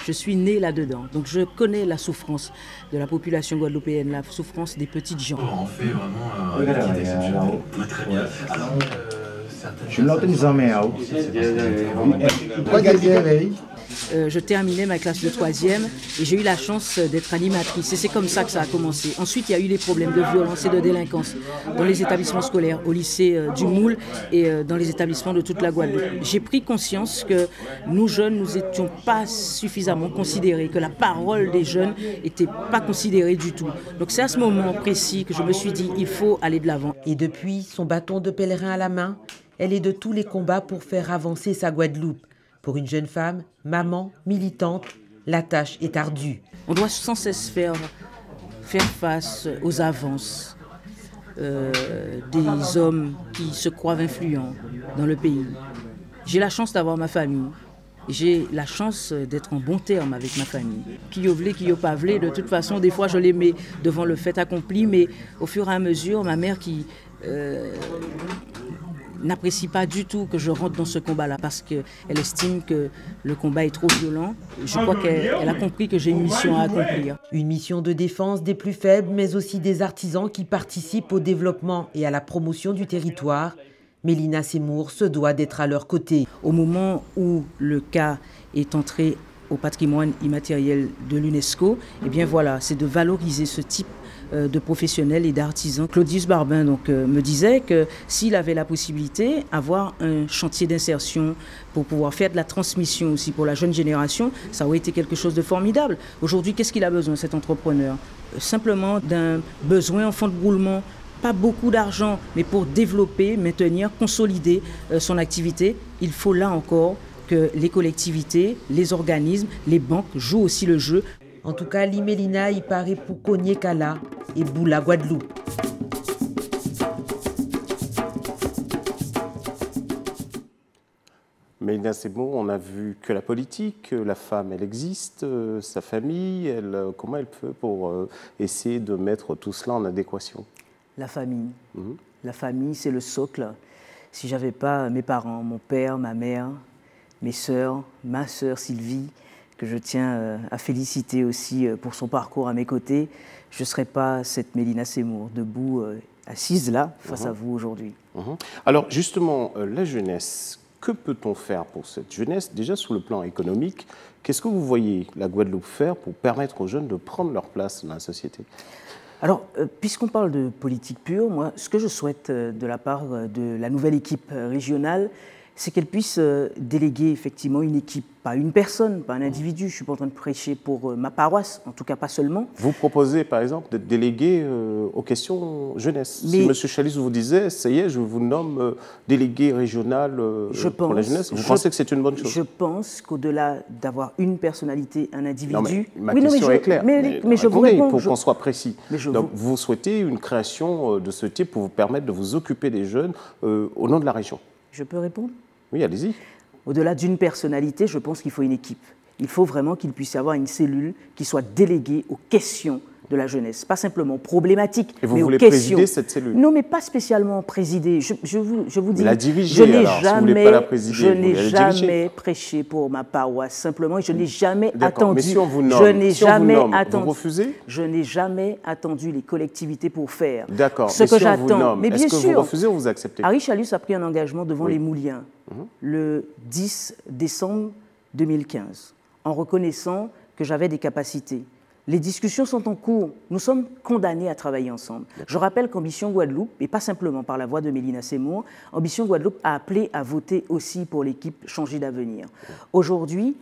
je suis née là-dedans. Donc je connais la souffrance de la population guadeloupéenne, la souffrance des petites gens. On fait vraiment une équipe exceptionnelle. Très bien. Alors, je terminais ma classe de 3e et j'ai eu la chance d'être animatrice. Et c'est comme ça que ça a commencé. Ensuite, il y a eu les problèmes de violence et de délinquance dans les établissements scolaires, au lycée du Moule et dans les établissements de toute la Guadeloupe. J'ai pris conscience que nous, jeunes, nous n'étions pas suffisamment considérés, que la parole des jeunes n'était pas considérée du tout. Donc c'est à ce moment précis que je me suis dit, il faut aller de l'avant. Et depuis, son bâton de pèlerin à la main, elle est de tous les combats pour faire avancer sa Guadeloupe. Pour une jeune femme, maman, militante, la tâche est ardue. On doit sans cesse faire face aux avances des hommes qui se croient influents dans le pays. J'ai la chance d'avoir ma famille. J'ai la chance d'être en bon terme avec ma famille. Qui yo vle, qui yo pas vle, de toute façon, des fois je les mets devant le fait accompli, mais au fur et à mesure, ma mère qui n'apprécie pas du tout que je rentre dans ce combat-là parce qu'elle estime que le combat est trop violent. Je crois qu'elle a compris que j'ai une mission à accomplir. Une mission de défense des plus faibles, mais aussi des artisans qui participent au développement et à la promotion du territoire. Mélina Seymour se doit d'être à leur côté. Au moment où le cas est entré au patrimoine immatériel de l'UNESCO, eh bien voilà, c'est de valoriser ce type de professionnels et d'artisans. Claudius Barbin me disait que s'il avait la possibilité d'avoir un chantier d'insertion pour pouvoir faire de la transmission aussi pour la jeune génération, ça aurait été quelque chose de formidable. Aujourd'hui, qu'est-ce qu'il a besoin, cet entrepreneur? Simplement d'un besoin en fonds de roulement, pas beaucoup d'argent, mais pour développer, maintenir, consolider son activité, il faut là encore que les collectivités, les organismes, les banques jouent aussi le jeu. En tout cas, Mélina y paraît pour cogner Kala et Boula Guadeloupe. Mélina Seymour, on a vu que la politique, la femme, elle existe, sa famille, comment elle fait pour essayer de mettre tout cela en adéquation? La famille. La famille, c'est le socle. Si j'avais pas mes parents, mon père, ma mère, mes sœurs, ma sœur Sylvie, que je tiens à féliciter aussi pour son parcours à mes côtés, je ne serais pas cette Mélina Seymour, debout, assise là, face à vous aujourd'hui. Alors justement, la jeunesse, que peut-on faire pour cette jeunesse? Déjà sur le plan économique, qu'est-ce que vous voyez la Guadeloupe faire pour permettre aux jeunes de prendre leur place dans la société? Alors, puisqu'on parle de politique pure, moi, ce que je souhaite de la part de la nouvelle équipe régionale, c'est qu'elle puisse déléguer effectivement une équipe, pas une personne, pas un individu. Je ne suis pas en train de prêcher pour ma paroisse, en tout cas pas seulement. Vous proposez par exemple d'être délégué aux questions jeunesse. Si M. Chalice vous disait, ça y est, je vous nomme délégué régional pour la jeunesse, vous pensez que c'est une bonne chose? Je pense qu'au-delà d'avoir une personnalité, un individu... Non, mais ma question est claire. Mais je vous réponds, pour qu'on soit précis. Donc vous souhaitez une création de ce type pour vous permettre de vous occuper des jeunes au nom de la région? Je peux répondre? Oui, allez-y. Au-delà d'une personnalité, je pense qu'il faut une équipe. Il faut vraiment qu'il puisse y avoir une cellule qui soit déléguée aux questions de la jeunesse, pas simplement problématiques, mais aux questions. Et vous voulez présider cette cellule? Non, mais pas spécialement présider. Je vous dis, la diriger, je n'ai jamais prêché pour ma paroisse, simplement, je n'ai jamais attendu. Mais si on vous nomme, vous refusez? Je n'ai jamais attendu les collectivités pour faire. D'accord. Ce que j'attends. Mais bien sûr. Est-ce que vous refusez ou vous acceptez? Harry Chalus a pris un engagement devant les Mouliens le 10 décembre 2015, en reconnaissant que j'avais des capacités. Les discussions sont en cours. Nous sommes condamnés à travailler ensemble. Je rappelle qu'Ambition Guadeloupe, et pas simplement par la voix de Mélina Seymour, Ambition Guadeloupe a appelé à voter aussi pour l'équipe Changer d'avenir. Aujourd'hui,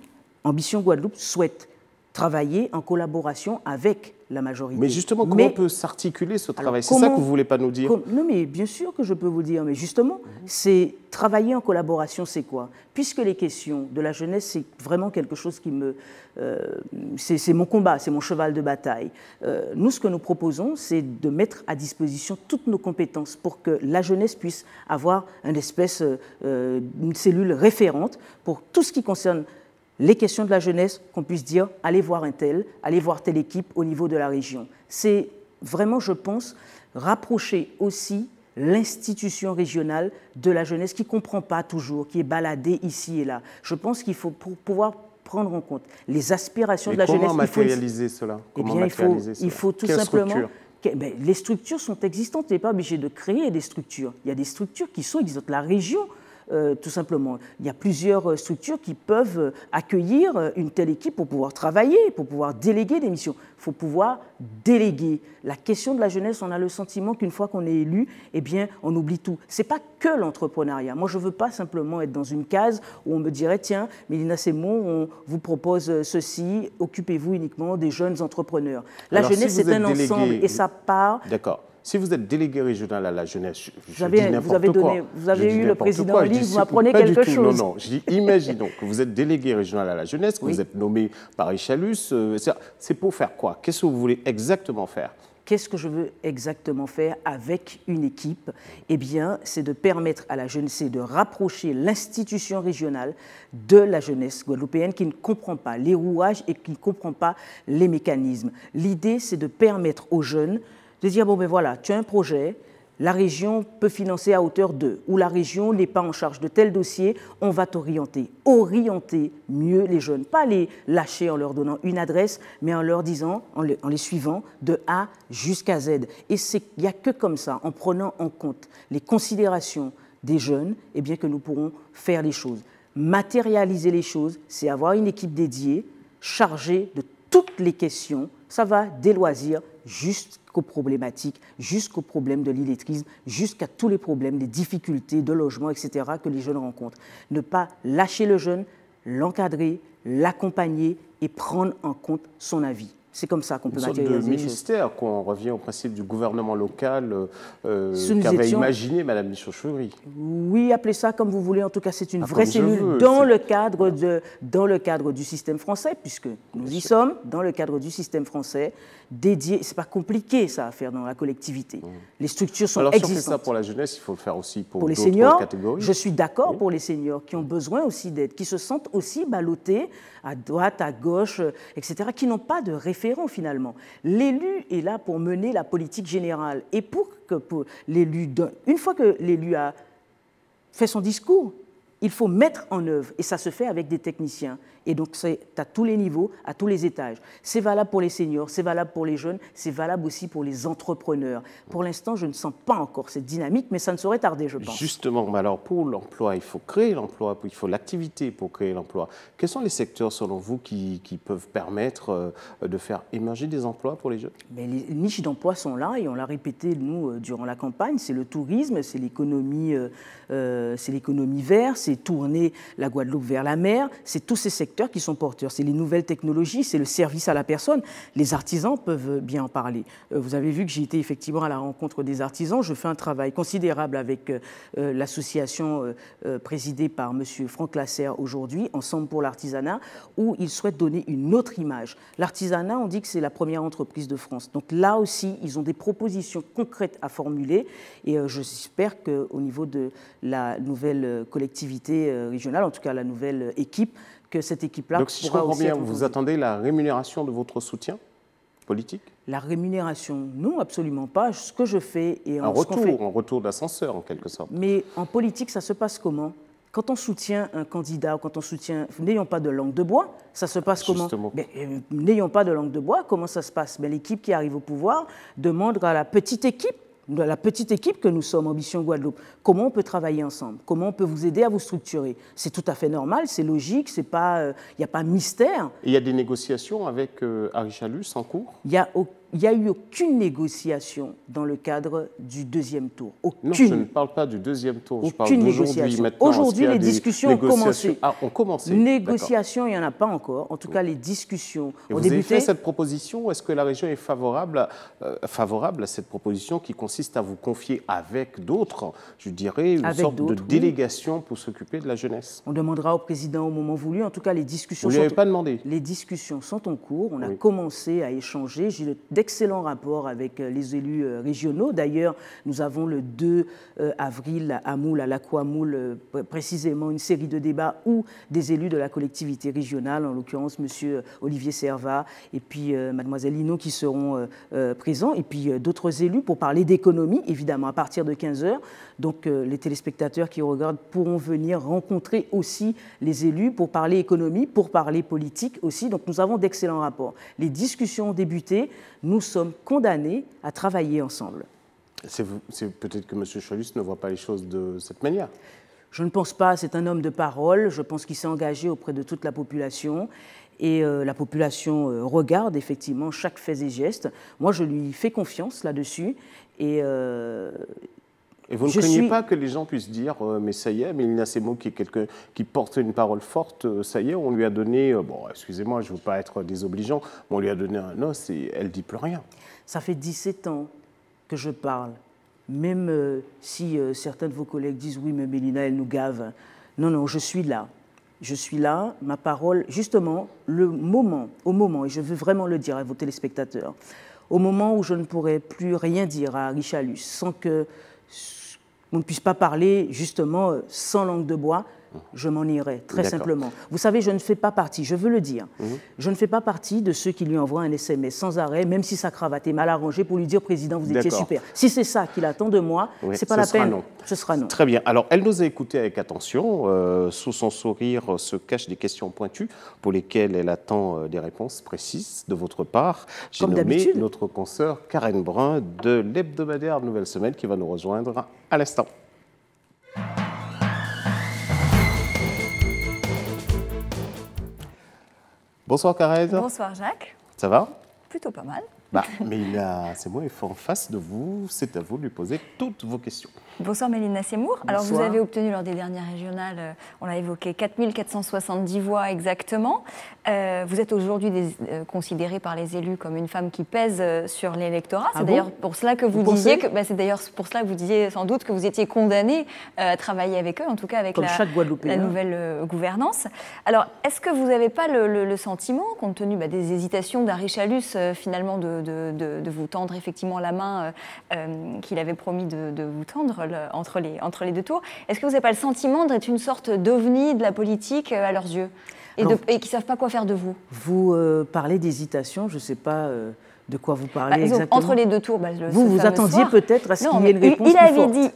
Ambition Guadeloupe souhaite travailler en collaboration avec la majorité. Mais justement, comment on peut s'articuler ce travail? C'est ça que vous ne voulez pas nous dire? Non, mais bien sûr que je peux vous dire, mais justement, c'est travailler en collaboration, c'est quoi? Puisque les questions de la jeunesse, c'est vraiment quelque chose qui me... c'est mon combat, c'est mon cheval de bataille. Nous, ce que nous proposons, c'est de mettre à disposition toutes nos compétences pour que la jeunesse puisse avoir une espèce, une cellule référente pour tout ce qui concerne les questions de la jeunesse, qu'on puisse dire allez voir un tel, allez voir telle équipe au niveau de la région. C'est vraiment, je pense, rapprocher aussi l'institution régionale de la jeunesse qui ne comprend pas toujours, qui est baladée ici et là. Je pense qu'il faut, pour pouvoir prendre en compte les aspirations de la jeunesse... Comment matérialiser cela? Il faut tout simplement... Les structures sont existantes, tu n'es pas obligé de créer des structures. Il y a des structures qui sont existantes. La région, tout simplement, il y a plusieurs structures qui peuvent accueillir une telle équipe pour pouvoir travailler, pour pouvoir déléguer des missions. Il faut pouvoir déléguer. La question de la jeunesse, on a le sentiment qu'une fois qu'on est élu, eh bien, on oublie tout. Ce n'est pas que l'entrepreneuriat. Moi, je ne veux pas simplement être dans une case où on me dirait, tiens, Mélina Seymour, on vous propose ceci, occupez-vous uniquement des jeunes entrepreneurs. La jeunesse, c'est un ensemble et ça part... D'accord. Si vous êtes délégué régional à la jeunesse, vous avez eu le président en ligne, vous m'apprenez quelque chose. Non, je dis, imaginons que vous êtes délégué régional à la jeunesse, que vous êtes nommé par Richalus, c'est pour faire quoi? Qu'est-ce que vous voulez exactement faire? Qu'est-ce que je veux exactement faire avec une équipe? Eh bien, c'est de permettre à la jeunesse, c'est de rapprocher l'institution régionale de la jeunesse guadeloupéenne qui ne comprend pas les rouages et qui ne comprend pas les mécanismes. L'idée, c'est de permettre aux jeunes de dire, bon ben voilà, tu as un projet, la région peut financer à hauteur de, ou la région n'est pas en charge de tel dossier, on va t'orienter. Orienter mieux les jeunes, pas les lâcher en leur donnant une adresse, mais en leur disant, en les suivant de A jusqu'à Z. Et il n'y a que comme ça, en prenant en compte les considérations des jeunes, eh bien que nous pourrons faire les choses. Matérialiser les choses, c'est avoir une équipe dédiée, chargée de toutes les questions. Ça va des loisirs jusqu'aux problématiques, jusqu'aux problèmes de l'illettrisme, jusqu'à tous les problèmes, des difficultés de logement, etc. que les jeunes rencontrent. Ne pas lâcher le jeune, l'encadrer, l'accompagner et prendre en compte son avis. C'est comme ça qu'on peut matérialiser les choses. Une sorte de ministère, qu'on revient au principe du gouvernement local qu'avait imaginé Mme Michon-Chevry. Oui, appelez ça comme vous voulez. En tout cas, c'est une vraie cellule dans le cadre du système français, puisque nous y sommes, dans le cadre du système français, dédié. C'est pas compliqué, ça, à faire dans la collectivité. Les structures sont existantes. Alors, si on fait ça pour la jeunesse, il faut le faire aussi pour les seniors, catégories. Je suis d'accord pour les seniors qui ont besoin aussi d'aide, qui se sentent aussi ballottés à droite, à gauche, etc., qui n'ont pas de référent finalement. L'élu est là pour mener la politique générale. Et pour l'élu, une fois que l'élu a fait son discours, il faut mettre en œuvre, et ça se fait avec des techniciens. Et donc, c'est à tous les niveaux, à tous les étages. C'est valable pour les seniors, c'est valable pour les jeunes, c'est valable aussi pour les entrepreneurs. Pour l'instant, je ne sens pas encore cette dynamique, mais ça ne saurait tarder, je pense. Justement, mais alors pour l'emploi, il faut créer l'emploi, il faut l'activité pour créer l'emploi. Quels sont les secteurs, selon vous, qui peuvent permettre de faire émerger des emplois pour les jeunes? Mais les niches d'emploi sont là, et on l'a répété, nous, durant la campagne. C'est le tourisme, c'est l'économie verte, c'est tourner la Guadeloupe vers la mer, c'est tous ces secteurs qui sont porteurs. C'est les nouvelles technologies, c'est le service à la personne. Les artisans peuvent bien en parler. Vous avez vu que j'ai été effectivement à la rencontre des artisans. Je fais un travail considérable avec l'association présidée par M. Franck Lasserre aujourd'hui, Ensemble pour l'artisanat, où ils souhaitent donner une autre image. L'artisanat, on dit que c'est la première entreprise de France. Donc là aussi, ils ont des propositions concrètes à formuler et j'espère qu'au niveau de la nouvelle collectivité régionale, en tout cas la nouvelle équipe, que cette équipe-là pourra aussi... Donc si je comprends bien, vous attendez la rémunération de votre soutien politique? La rémunération, non, absolument pas. Ce que je fais... Un retour d'ascenseur, en quelque sorte. Mais en politique, ça se passe comment? Quand on soutient un candidat, quand on soutient... N'ayons pas de langue de bois, ça se passe comment? N'ayons pas de langue de bois, comment ça se passe? L'équipe qui arrive au pouvoir demande à la petite équipe que nous sommes, Ambition Guadeloupe, comment on peut travailler ensemble, comment on peut vous aider à vous structurer. C'est tout à fait normal, c'est logique, il n'y a pas de mystère. Il y a des négociations avec Richalus en cours? il n'y a eu aucune négociation dans le cadre du deuxième tour. Aucune. Non, je ne parle pas du deuxième tour, je parle d'aujourd'hui. Aujourd'hui, les discussions ont commencé. Ah, ont commencé. Négociations, il n'y en a pas encore. En tout cas, les discussions ont débuté. Vous avez fait cette proposition, est-ce que la région est favorable à cette proposition qui consiste à vous confier avec d'autres, je dirais, une sorte de délégation pour s'occuper de la jeunesse? On demandera au président au moment voulu. En tout cas, les discussions Vous ne lui avez pas demandé? Les discussions sont en cours. On a commencé à échanger. J'ai d'excellents rapports avec les élus régionaux. D'ailleurs, nous avons le 2 avril à Moule, à l'Aquamoule, précisément une série de débats où des élus de la collectivité régionale, en l'occurrence M. Olivier Servat et puis Mlle Lino qui seront présents, et puis d'autres élus pour parler d'économie, évidemment, à partir de 15h. Donc les téléspectateurs qui regardent pourront venir rencontrer aussi les élus pour parler économie, pour parler politique aussi. Donc nous avons d'excellents rapports. Les discussions ont débuté. Nous sommes condamnés à travailler ensemble. C'est peut-être que M. Chalus ne voit pas les choses de cette manière. Je ne pense pas. C'est un homme de parole. Je pense qu'il s'est engagé auprès de toute la population. Et la population regarde effectivement chaque fait et geste. Moi, je lui fais confiance là-dessus. Et vous ne craignez pas que les gens puissent dire mais ça y est, Mélina Seymour, qui est quelqu'un qui porte une parole forte, ça y est, on lui a donné, bon, excusez-moi, je ne veux pas être désobligeant, mais on lui a donné un os et elle ne dit plus rien. Ça fait 17 ans que je parle. Même si certains de vos collègues disent oui, mais Mélina, elle nous gave. Non, non, je suis là. Je suis là, ma parole, justement, au moment, et je veux vraiment le dire à vos téléspectateurs, au moment où je ne pourrai plus rien dire à Richalus sans que on ne puisse pas parler, justement, sans langue de bois, je m'en irai, très simplement. Vous savez, je ne fais pas partie, je veux le dire, je ne fais pas partie de ceux qui lui envoient un SMS sans arrêt, même si sa cravate est mal arrangée, pour lui dire « Président, vous étiez super ». Si c'est ça qu'il attend de moi, ce n'est pas la peine, ce sera non. Très bien. Alors, elle nous a écoutés avec attention. Sous son sourire se cachent des questions pointues pour lesquelles elle attend des réponses précises de votre part. J'ai nommé notre consoeur Karen Brun de l'hebdomadaire Nouvelle Semaine qui va nous rejoindre à l'instant. Bonsoir Karen. Bonsoir Jacques. Ça va? Plutôt pas mal. Mélina Seymour est en face de vous, c'est à vous de lui poser toutes vos questions. Bonsoir Mélina Seymour. Alors vous avez obtenu lors des dernières régionales, on l'a évoqué, 4470 voix exactement. Vous êtes aujourd'hui considérée par les élus comme une femme qui pèse sur l'électorat. C'est d'ailleurs pour cela que vous disiez c'est d'ailleurs pour cela que vous disiez sans doute que vous étiez condamnée à travailler avec eux, en tout cas avec la nouvelle gouvernance. Alors est-ce que vous n'avez pas le sentiment, compte tenu des hésitations d'Harry Chalus finalement de vous tendre effectivement la main qu'il avait promis de vous tendre entre les deux tours. Est-ce que vous n'avez pas le sentiment d'être une sorte d'ovni de la politique à leurs yeux et qu'ils ne savent pas quoi faire de vous? Vous parlez d'hésitation, je ne sais pas de quoi vous parlez exactement. Entre les deux tours, vous attendiez peut-être à ce qu'il y ait une réponse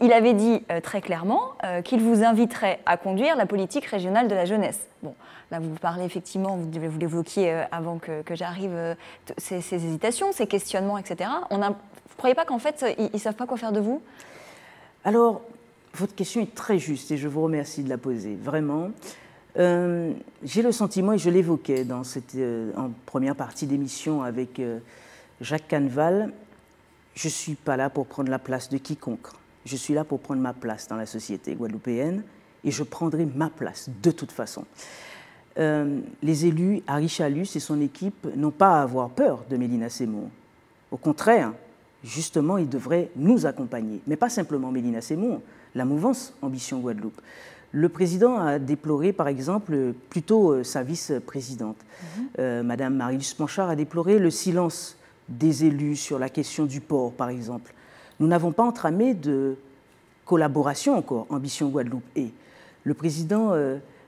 il avait dit très clairement qu'il vous inviterait à conduire la politique régionale de la jeunesse. Bon, là, vous parlez effectivement, vous l'évoquiez avant que j'arrive, ces hésitations, ces questionnements, etc. Vous ne croyez pas qu'en fait, ils ne savent pas quoi faire de vous? Alors, votre question est très juste et je vous remercie de la poser, vraiment. J'ai le sentiment, et je l'évoquais en première partie d'émission avec Jacques Canneval, je ne suis pas là pour prendre la place de quiconque. Je suis là pour prendre ma place dans la société guadeloupéenne et je prendrai ma place de toute façon. Les élus, Harry Chalus et son équipe, n'ont pas à avoir peur de Mélina Seymour. Au contraire, justement, ils devraient nous accompagner. Mais pas simplement Mélina Seymour, la mouvance Ambition Guadeloupe. Le président a déploré, par exemple, plutôt sa vice-présidente. Madame Marie-Luce Planchard a déploré le silence des élus sur la question du port, par exemple. Nous n'avons pas entamé de collaboration encore, Ambition Guadeloupe. Et le président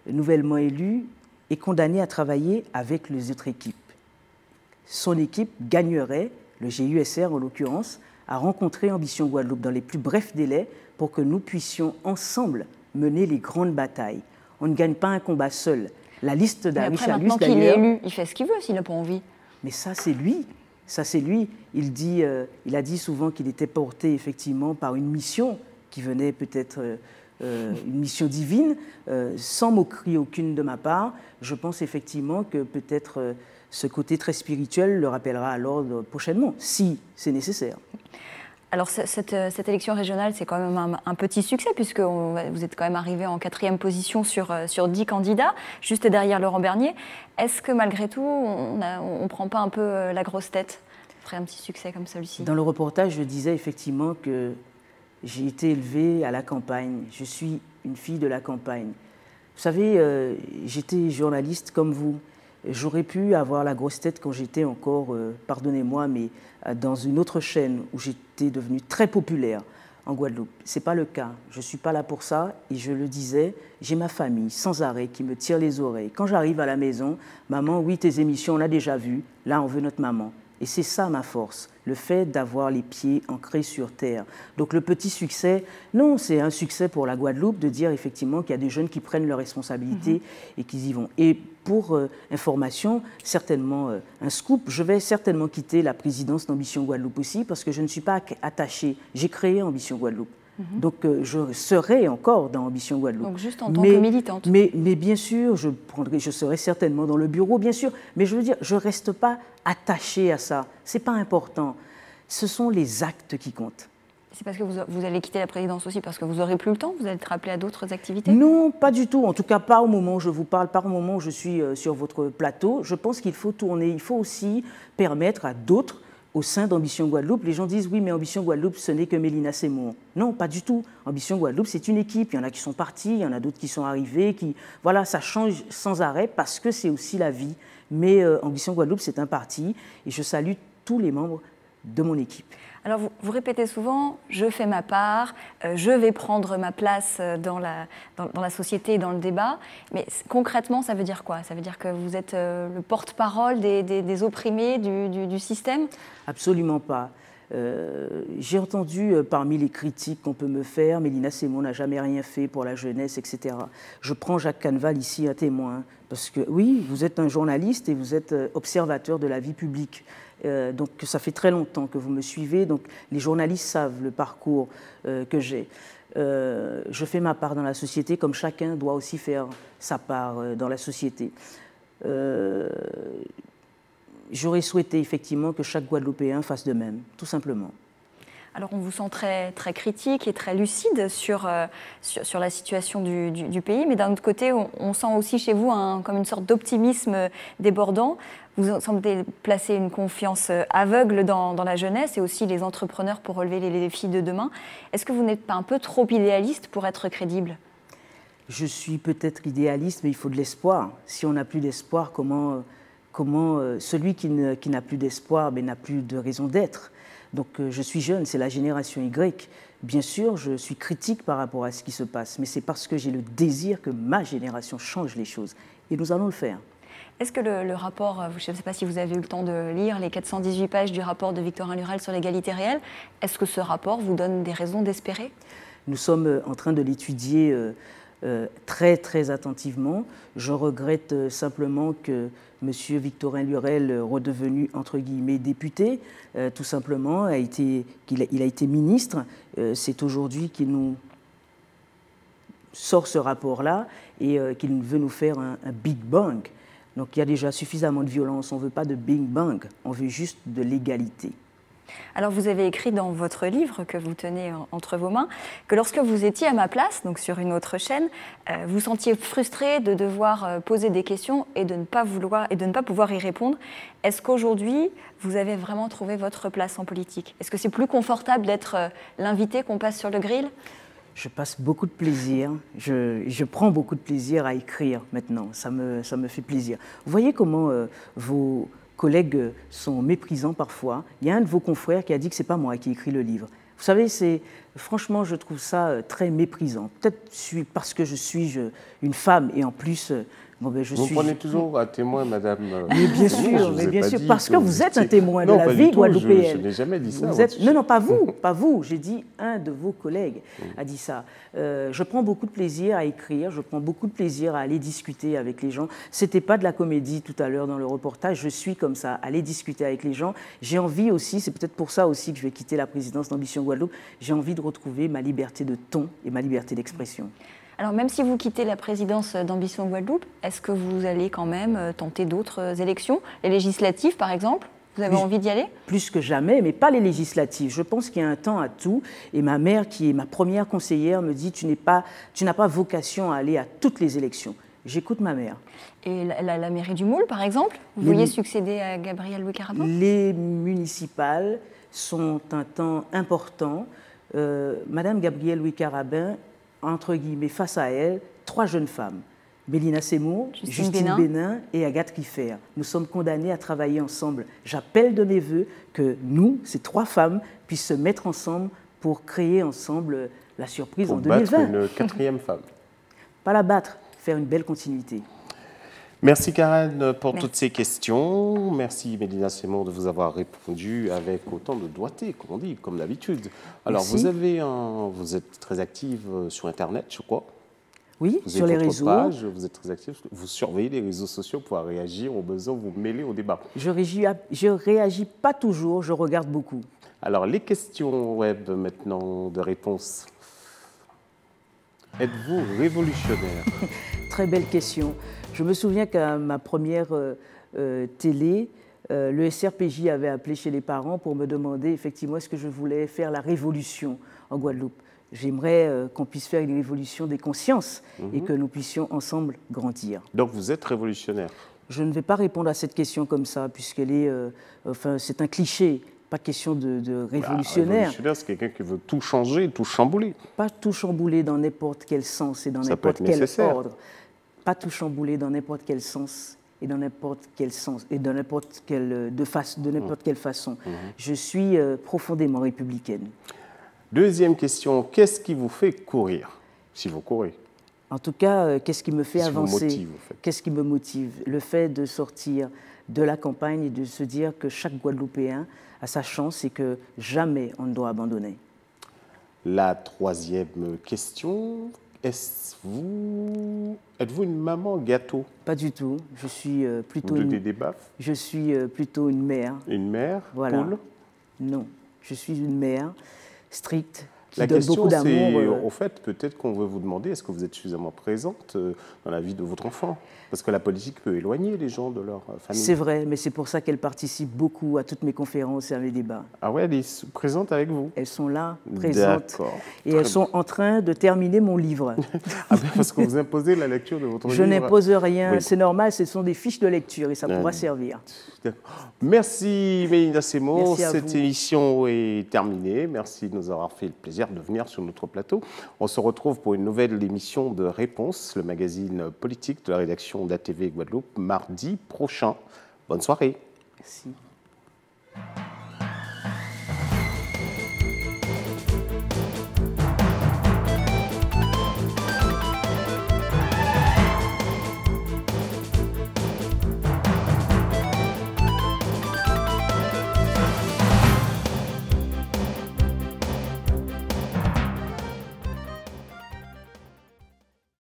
nouvellement élu est condamné à travailler avec les autres équipes. Son équipe gagnerait, le GUSR en l'occurrence, à rencontrer Ambition Guadeloupe dans les plus brefs délais pour que nous puissions ensemble mener les grandes batailles. On ne gagne pas un combat seul. La liste d'Harry Chalus, d'ailleurs... Maintenant qu'il est élu, il fait ce qu'il veut s'il n'a pas envie. Mais ça, c'est lui. Ça, c'est lui. Il a dit souvent qu'il était porté effectivement par une mission qui venait peut-être... une mission divine, sans moquerie aucune de ma part. Je pense effectivement que peut-être ce côté très spirituel le rappellera à l'ordre prochainement, si c'est nécessaire. Alors cette élection régionale, c'est quand même un petit succès puisque vous êtes quand même arrivé en 4e position sur 10 candidats, juste derrière Laurent Bernier. Est-ce que malgré tout, on ne prend pas un peu la grosse tête après un petit succès comme celui-ci? Dans le reportage, je disais effectivement que j'ai été élevée à la campagne. Je suis une fille de la campagne. Vous savez, j'étais journaliste comme vous. J'aurais pu avoir la grosse tête quand j'étais encore, pardonnez-moi, mais dans une autre chaîne où j'étais devenue très populaire en Guadeloupe. Ce n'est pas le cas. Je ne suis pas là pour ça. Et je le disais, j'ai ma famille sans arrêt qui me tire les oreilles. Quand j'arrive à la maison, maman, oui, tes émissions, on l'a déjà vues. Là, on veut notre maman. Et c'est ça ma force, le fait d'avoir les pieds ancrés sur terre. Donc le petit succès, non, c'est un succès pour la Guadeloupe de dire effectivement qu'il y a des jeunes qui prennent leurs responsabilités et qui y vont. Et pour information, certainement un scoop, je vais certainement quitter la présidence d'Ambition Guadeloupe aussi parce que je ne suis pas attachée. J'ai créé Ambition Guadeloupe. Donc je serai encore dans Ambition Guadeloupe. Donc juste en tant que militante. Mais bien sûr, je serai certainement dans le bureau, bien sûr. Mais je veux dire, je ne reste pas attachée à ça. Ce n'est pas important. Ce sont les actes qui comptent. C'est parce que vous allez quitter la présidence aussi, parce que vous n'aurez plus le temps? Vous allez être appelé à d'autres activités? Non, pas du tout. En tout cas, pas au moment où je vous parle, pas au moment où je suis sur votre plateau. Je pense qu'il faut tourner. Il faut aussi permettre à d'autres, au sein d'Ambition Guadeloupe, les gens disent oui, mais Ambition Guadeloupe, ce n'est que Mélina Seymour. Non, pas du tout. Ambition Guadeloupe, c'est une équipe. Il y en a qui sont partis, il y en a d'autres qui sont arrivés. Voilà, ça change sans arrêt parce que c'est aussi la vie. Mais Ambition Guadeloupe, c'est un parti et je salue tous les membres de mon équipe. Alors vous répétez souvent, je fais ma part, je vais prendre ma place dans la société et dans le débat. Mais concrètement, ça veut dire quoi? Ça veut dire que vous êtes le porte-parole des opprimés du système? Absolument pas. J'ai entendu parmi les critiques qu'on peut me faire, Mélina Seymour n'a jamais rien fait pour la jeunesse, etc. Je prends Jacques Canval ici à témoin, parce que oui, vous êtes un journaliste et vous êtes observateur de la vie publique. Donc ça fait très longtemps que vous me suivez, donc les journalistes savent le parcours que j'ai. Je fais ma part dans la société comme chacun doit aussi faire sa part dans la société. J'aurais souhaité effectivement que chaque Guadeloupéen fasse de même, tout simplement. Alors on vous sent très, très critique et très lucide sur la situation du pays, mais d'un autre côté, on sent aussi chez vous comme une sorte d'optimisme débordant. Vous semblez placer une confiance aveugle dans la jeunesse et aussi les entrepreneurs pour relever les défis de demain. Est-ce que vous n'êtes pas un peu trop idéaliste pour être crédible? Je suis peut-être idéaliste, mais il faut de l'espoir. Si on n'a plus d'espoir, comment celui qui n'a plus d'espoir n'a plus de raison d'être? Donc je suis jeune, c'est la génération Y. Bien sûr, je suis critique par rapport à ce qui se passe, mais c'est parce que j'ai le désir que ma génération change les choses. Et nous allons le faire. Est-ce que le rapport, je ne sais pas si vous avez eu le temps de lire les 418 pages du rapport de Victorin Lurel sur l'égalité réelle, est-ce que ce rapport vous donne des raisons d'espérer? Nous sommes en train de l'étudier très très attentivement. Je regrette simplement que M. Victorin Lurel, redevenu entre guillemets député, tout simplement, il a été ministre. C'est aujourd'hui qu'il nous sort ce rapport-là et qu'il veut nous faire un Big Bang. Donc il y a déjà suffisamment de violence, on ne veut pas de Big Bang, on veut juste de l'égalité. Alors vous avez écrit dans votre livre que vous tenez entre vos mains que lorsque vous étiez à ma place, donc sur une autre chaîne, vous sentiez frustré de devoir poser des questions et de ne pas pouvoir y répondre. Est-ce qu'aujourd'hui, vous avez vraiment trouvé votre place en politique? Est-ce que c'est plus confortable d'être l'invité qu'on passe sur le grill? Je passe beaucoup de plaisir, je prends beaucoup de plaisir à écrire maintenant, ça me fait plaisir. Vous voyez comment vos collègues sont méprisants parfois. Il y a un de vos confrères qui a dit que ce n'est pas moi qui ai écrit le livre. Vous savez, franchement, je trouve ça très méprisant. Peut-être parce que je suis une femme et en plus... Vous prenez toujours à témoin, madame. Mais bien sûr, parce que vous êtes un témoin de la vie guadeloupéenne. Je n'ai jamais dit ça. Non, pas vous. J'ai dit un de vos collègues a dit ça. Je prends beaucoup de plaisir à écrire, je prends beaucoup de plaisir à aller discuter avec les gens. C'était pas de la comédie tout à l'heure dans le reportage, je suis comme ça, aller discuter avec les gens. J'ai envie aussi, c'est peut-être pour ça aussi que je vais quitter la présidence d'Ambition Guadeloupe, j'ai envie de retrouver ma liberté de ton et ma liberté d'expression. Alors même si vous quittez la présidence d'Ambition Guadeloupe, est-ce que vous allez quand même tenter d'autres élections, les législatives par exemple? Vous avez envie d'y aller? Plus que jamais, mais pas les législatives. Je pense qu'il y a un temps à tout. Et ma mère, qui est ma première conseillère, me dit tu n'as pas vocation à aller à toutes les élections. J'écoute ma mère. Et la mairie du Moule, par exemple, vous vouliez succéder à Gabriel Louis Carabin? Les municipales sont un temps important. Madame Gabrielle Louis Carabin, entre guillemets, face à elle, 3 jeunes femmes. Mélina Seymour, Justine Bénin et Agathe Riffer. Nous sommes condamnés à travailler ensemble. J'appelle de mes voeux que nous, ces 3 femmes, puissent se mettre ensemble pour créer ensemble la surprise en 2020. Pour battre une 4e femme. Pas la battre, faire une belle continuité. Merci Karen pour toutes ces questions. Merci Mélina Seymour de vous avoir répondu avec autant de doigté, comme on dit, comme d'habitude. Alors vous êtes très active sur Internet, je crois. Oui, sur les réseaux. Vous êtes très active. Vous surveillez les réseaux sociaux pour réagir aux besoins, vous mêler au débat. Je réagis pas toujours, je regarde beaucoup. Alors les questions web maintenant de réponse. Êtes-vous révolutionnaire? Très belle question. Je me souviens qu'à ma première télé, le SRPJ avait appelé chez les parents pour me demander effectivement est-ce que je voulais faire la révolution en Guadeloupe. J'aimerais qu'on puisse faire une révolution des consciences et que nous puissions ensemble grandir. Donc vous êtes révolutionnaire? Je ne vais pas répondre à cette question comme ça, puisqu'elle est, c'est un cliché. Pas question de révolutionnaire. Révolutionnaire, c'est quelqu'un qui veut tout changer, tout chambouler. Pas tout chambouler dans n'importe quel sens et dans n'importe quel ordre. Pas tout chambouler dans n'importe quel sens et dans n'importe quel sens et dans n'importe quelle, de n'importe quelle façon. Je suis profondément républicaine. Deuxième question, qu'est-ce qui vous fait courir, si vous courez? En tout cas, qu'est-ce qui me fait avancer? Motive, en fait. Qu'est-ce qui me motive? Le fait de sortir de la campagne et de se dire que chaque Guadeloupéen a sa chance et que jamais on ne doit abandonner. La 3e question, êtes-vous une maman gâteau? Pas du tout. Je suis plutôt je suis plutôt une mère. Une mère? Voilà. Cool. Non, je suis une mère stricte. La question, c'est, au fait, peut-être qu'on veut vous demander, est-ce que vous êtes suffisamment présente dans la vie de votre enfant? Parce que la politique peut éloigner les gens de leur famille. C'est vrai, mais c'est pour ça qu'elle participe beaucoup à toutes mes conférences et à mes débats. Ah ouais, elle est présente avec vous? Elles sont là, présentes. D'accord. Et elles sont en train de terminer mon livre. Ah ben parce que vous imposez la lecture de votre livre. Je n'impose rien, oui. C'est normal, ce sont des fiches de lecture et ça pourra servir. Merci Mélina Seymour, cette vous. Émission est terminée. Merci de nous avoir fait le plaisir de venir sur notre plateau. On se retrouve pour une nouvelle émission de Réponse, le magazine politique de la rédaction d'ATV Guadeloupe, mardi prochain. Bonne soirée. Merci.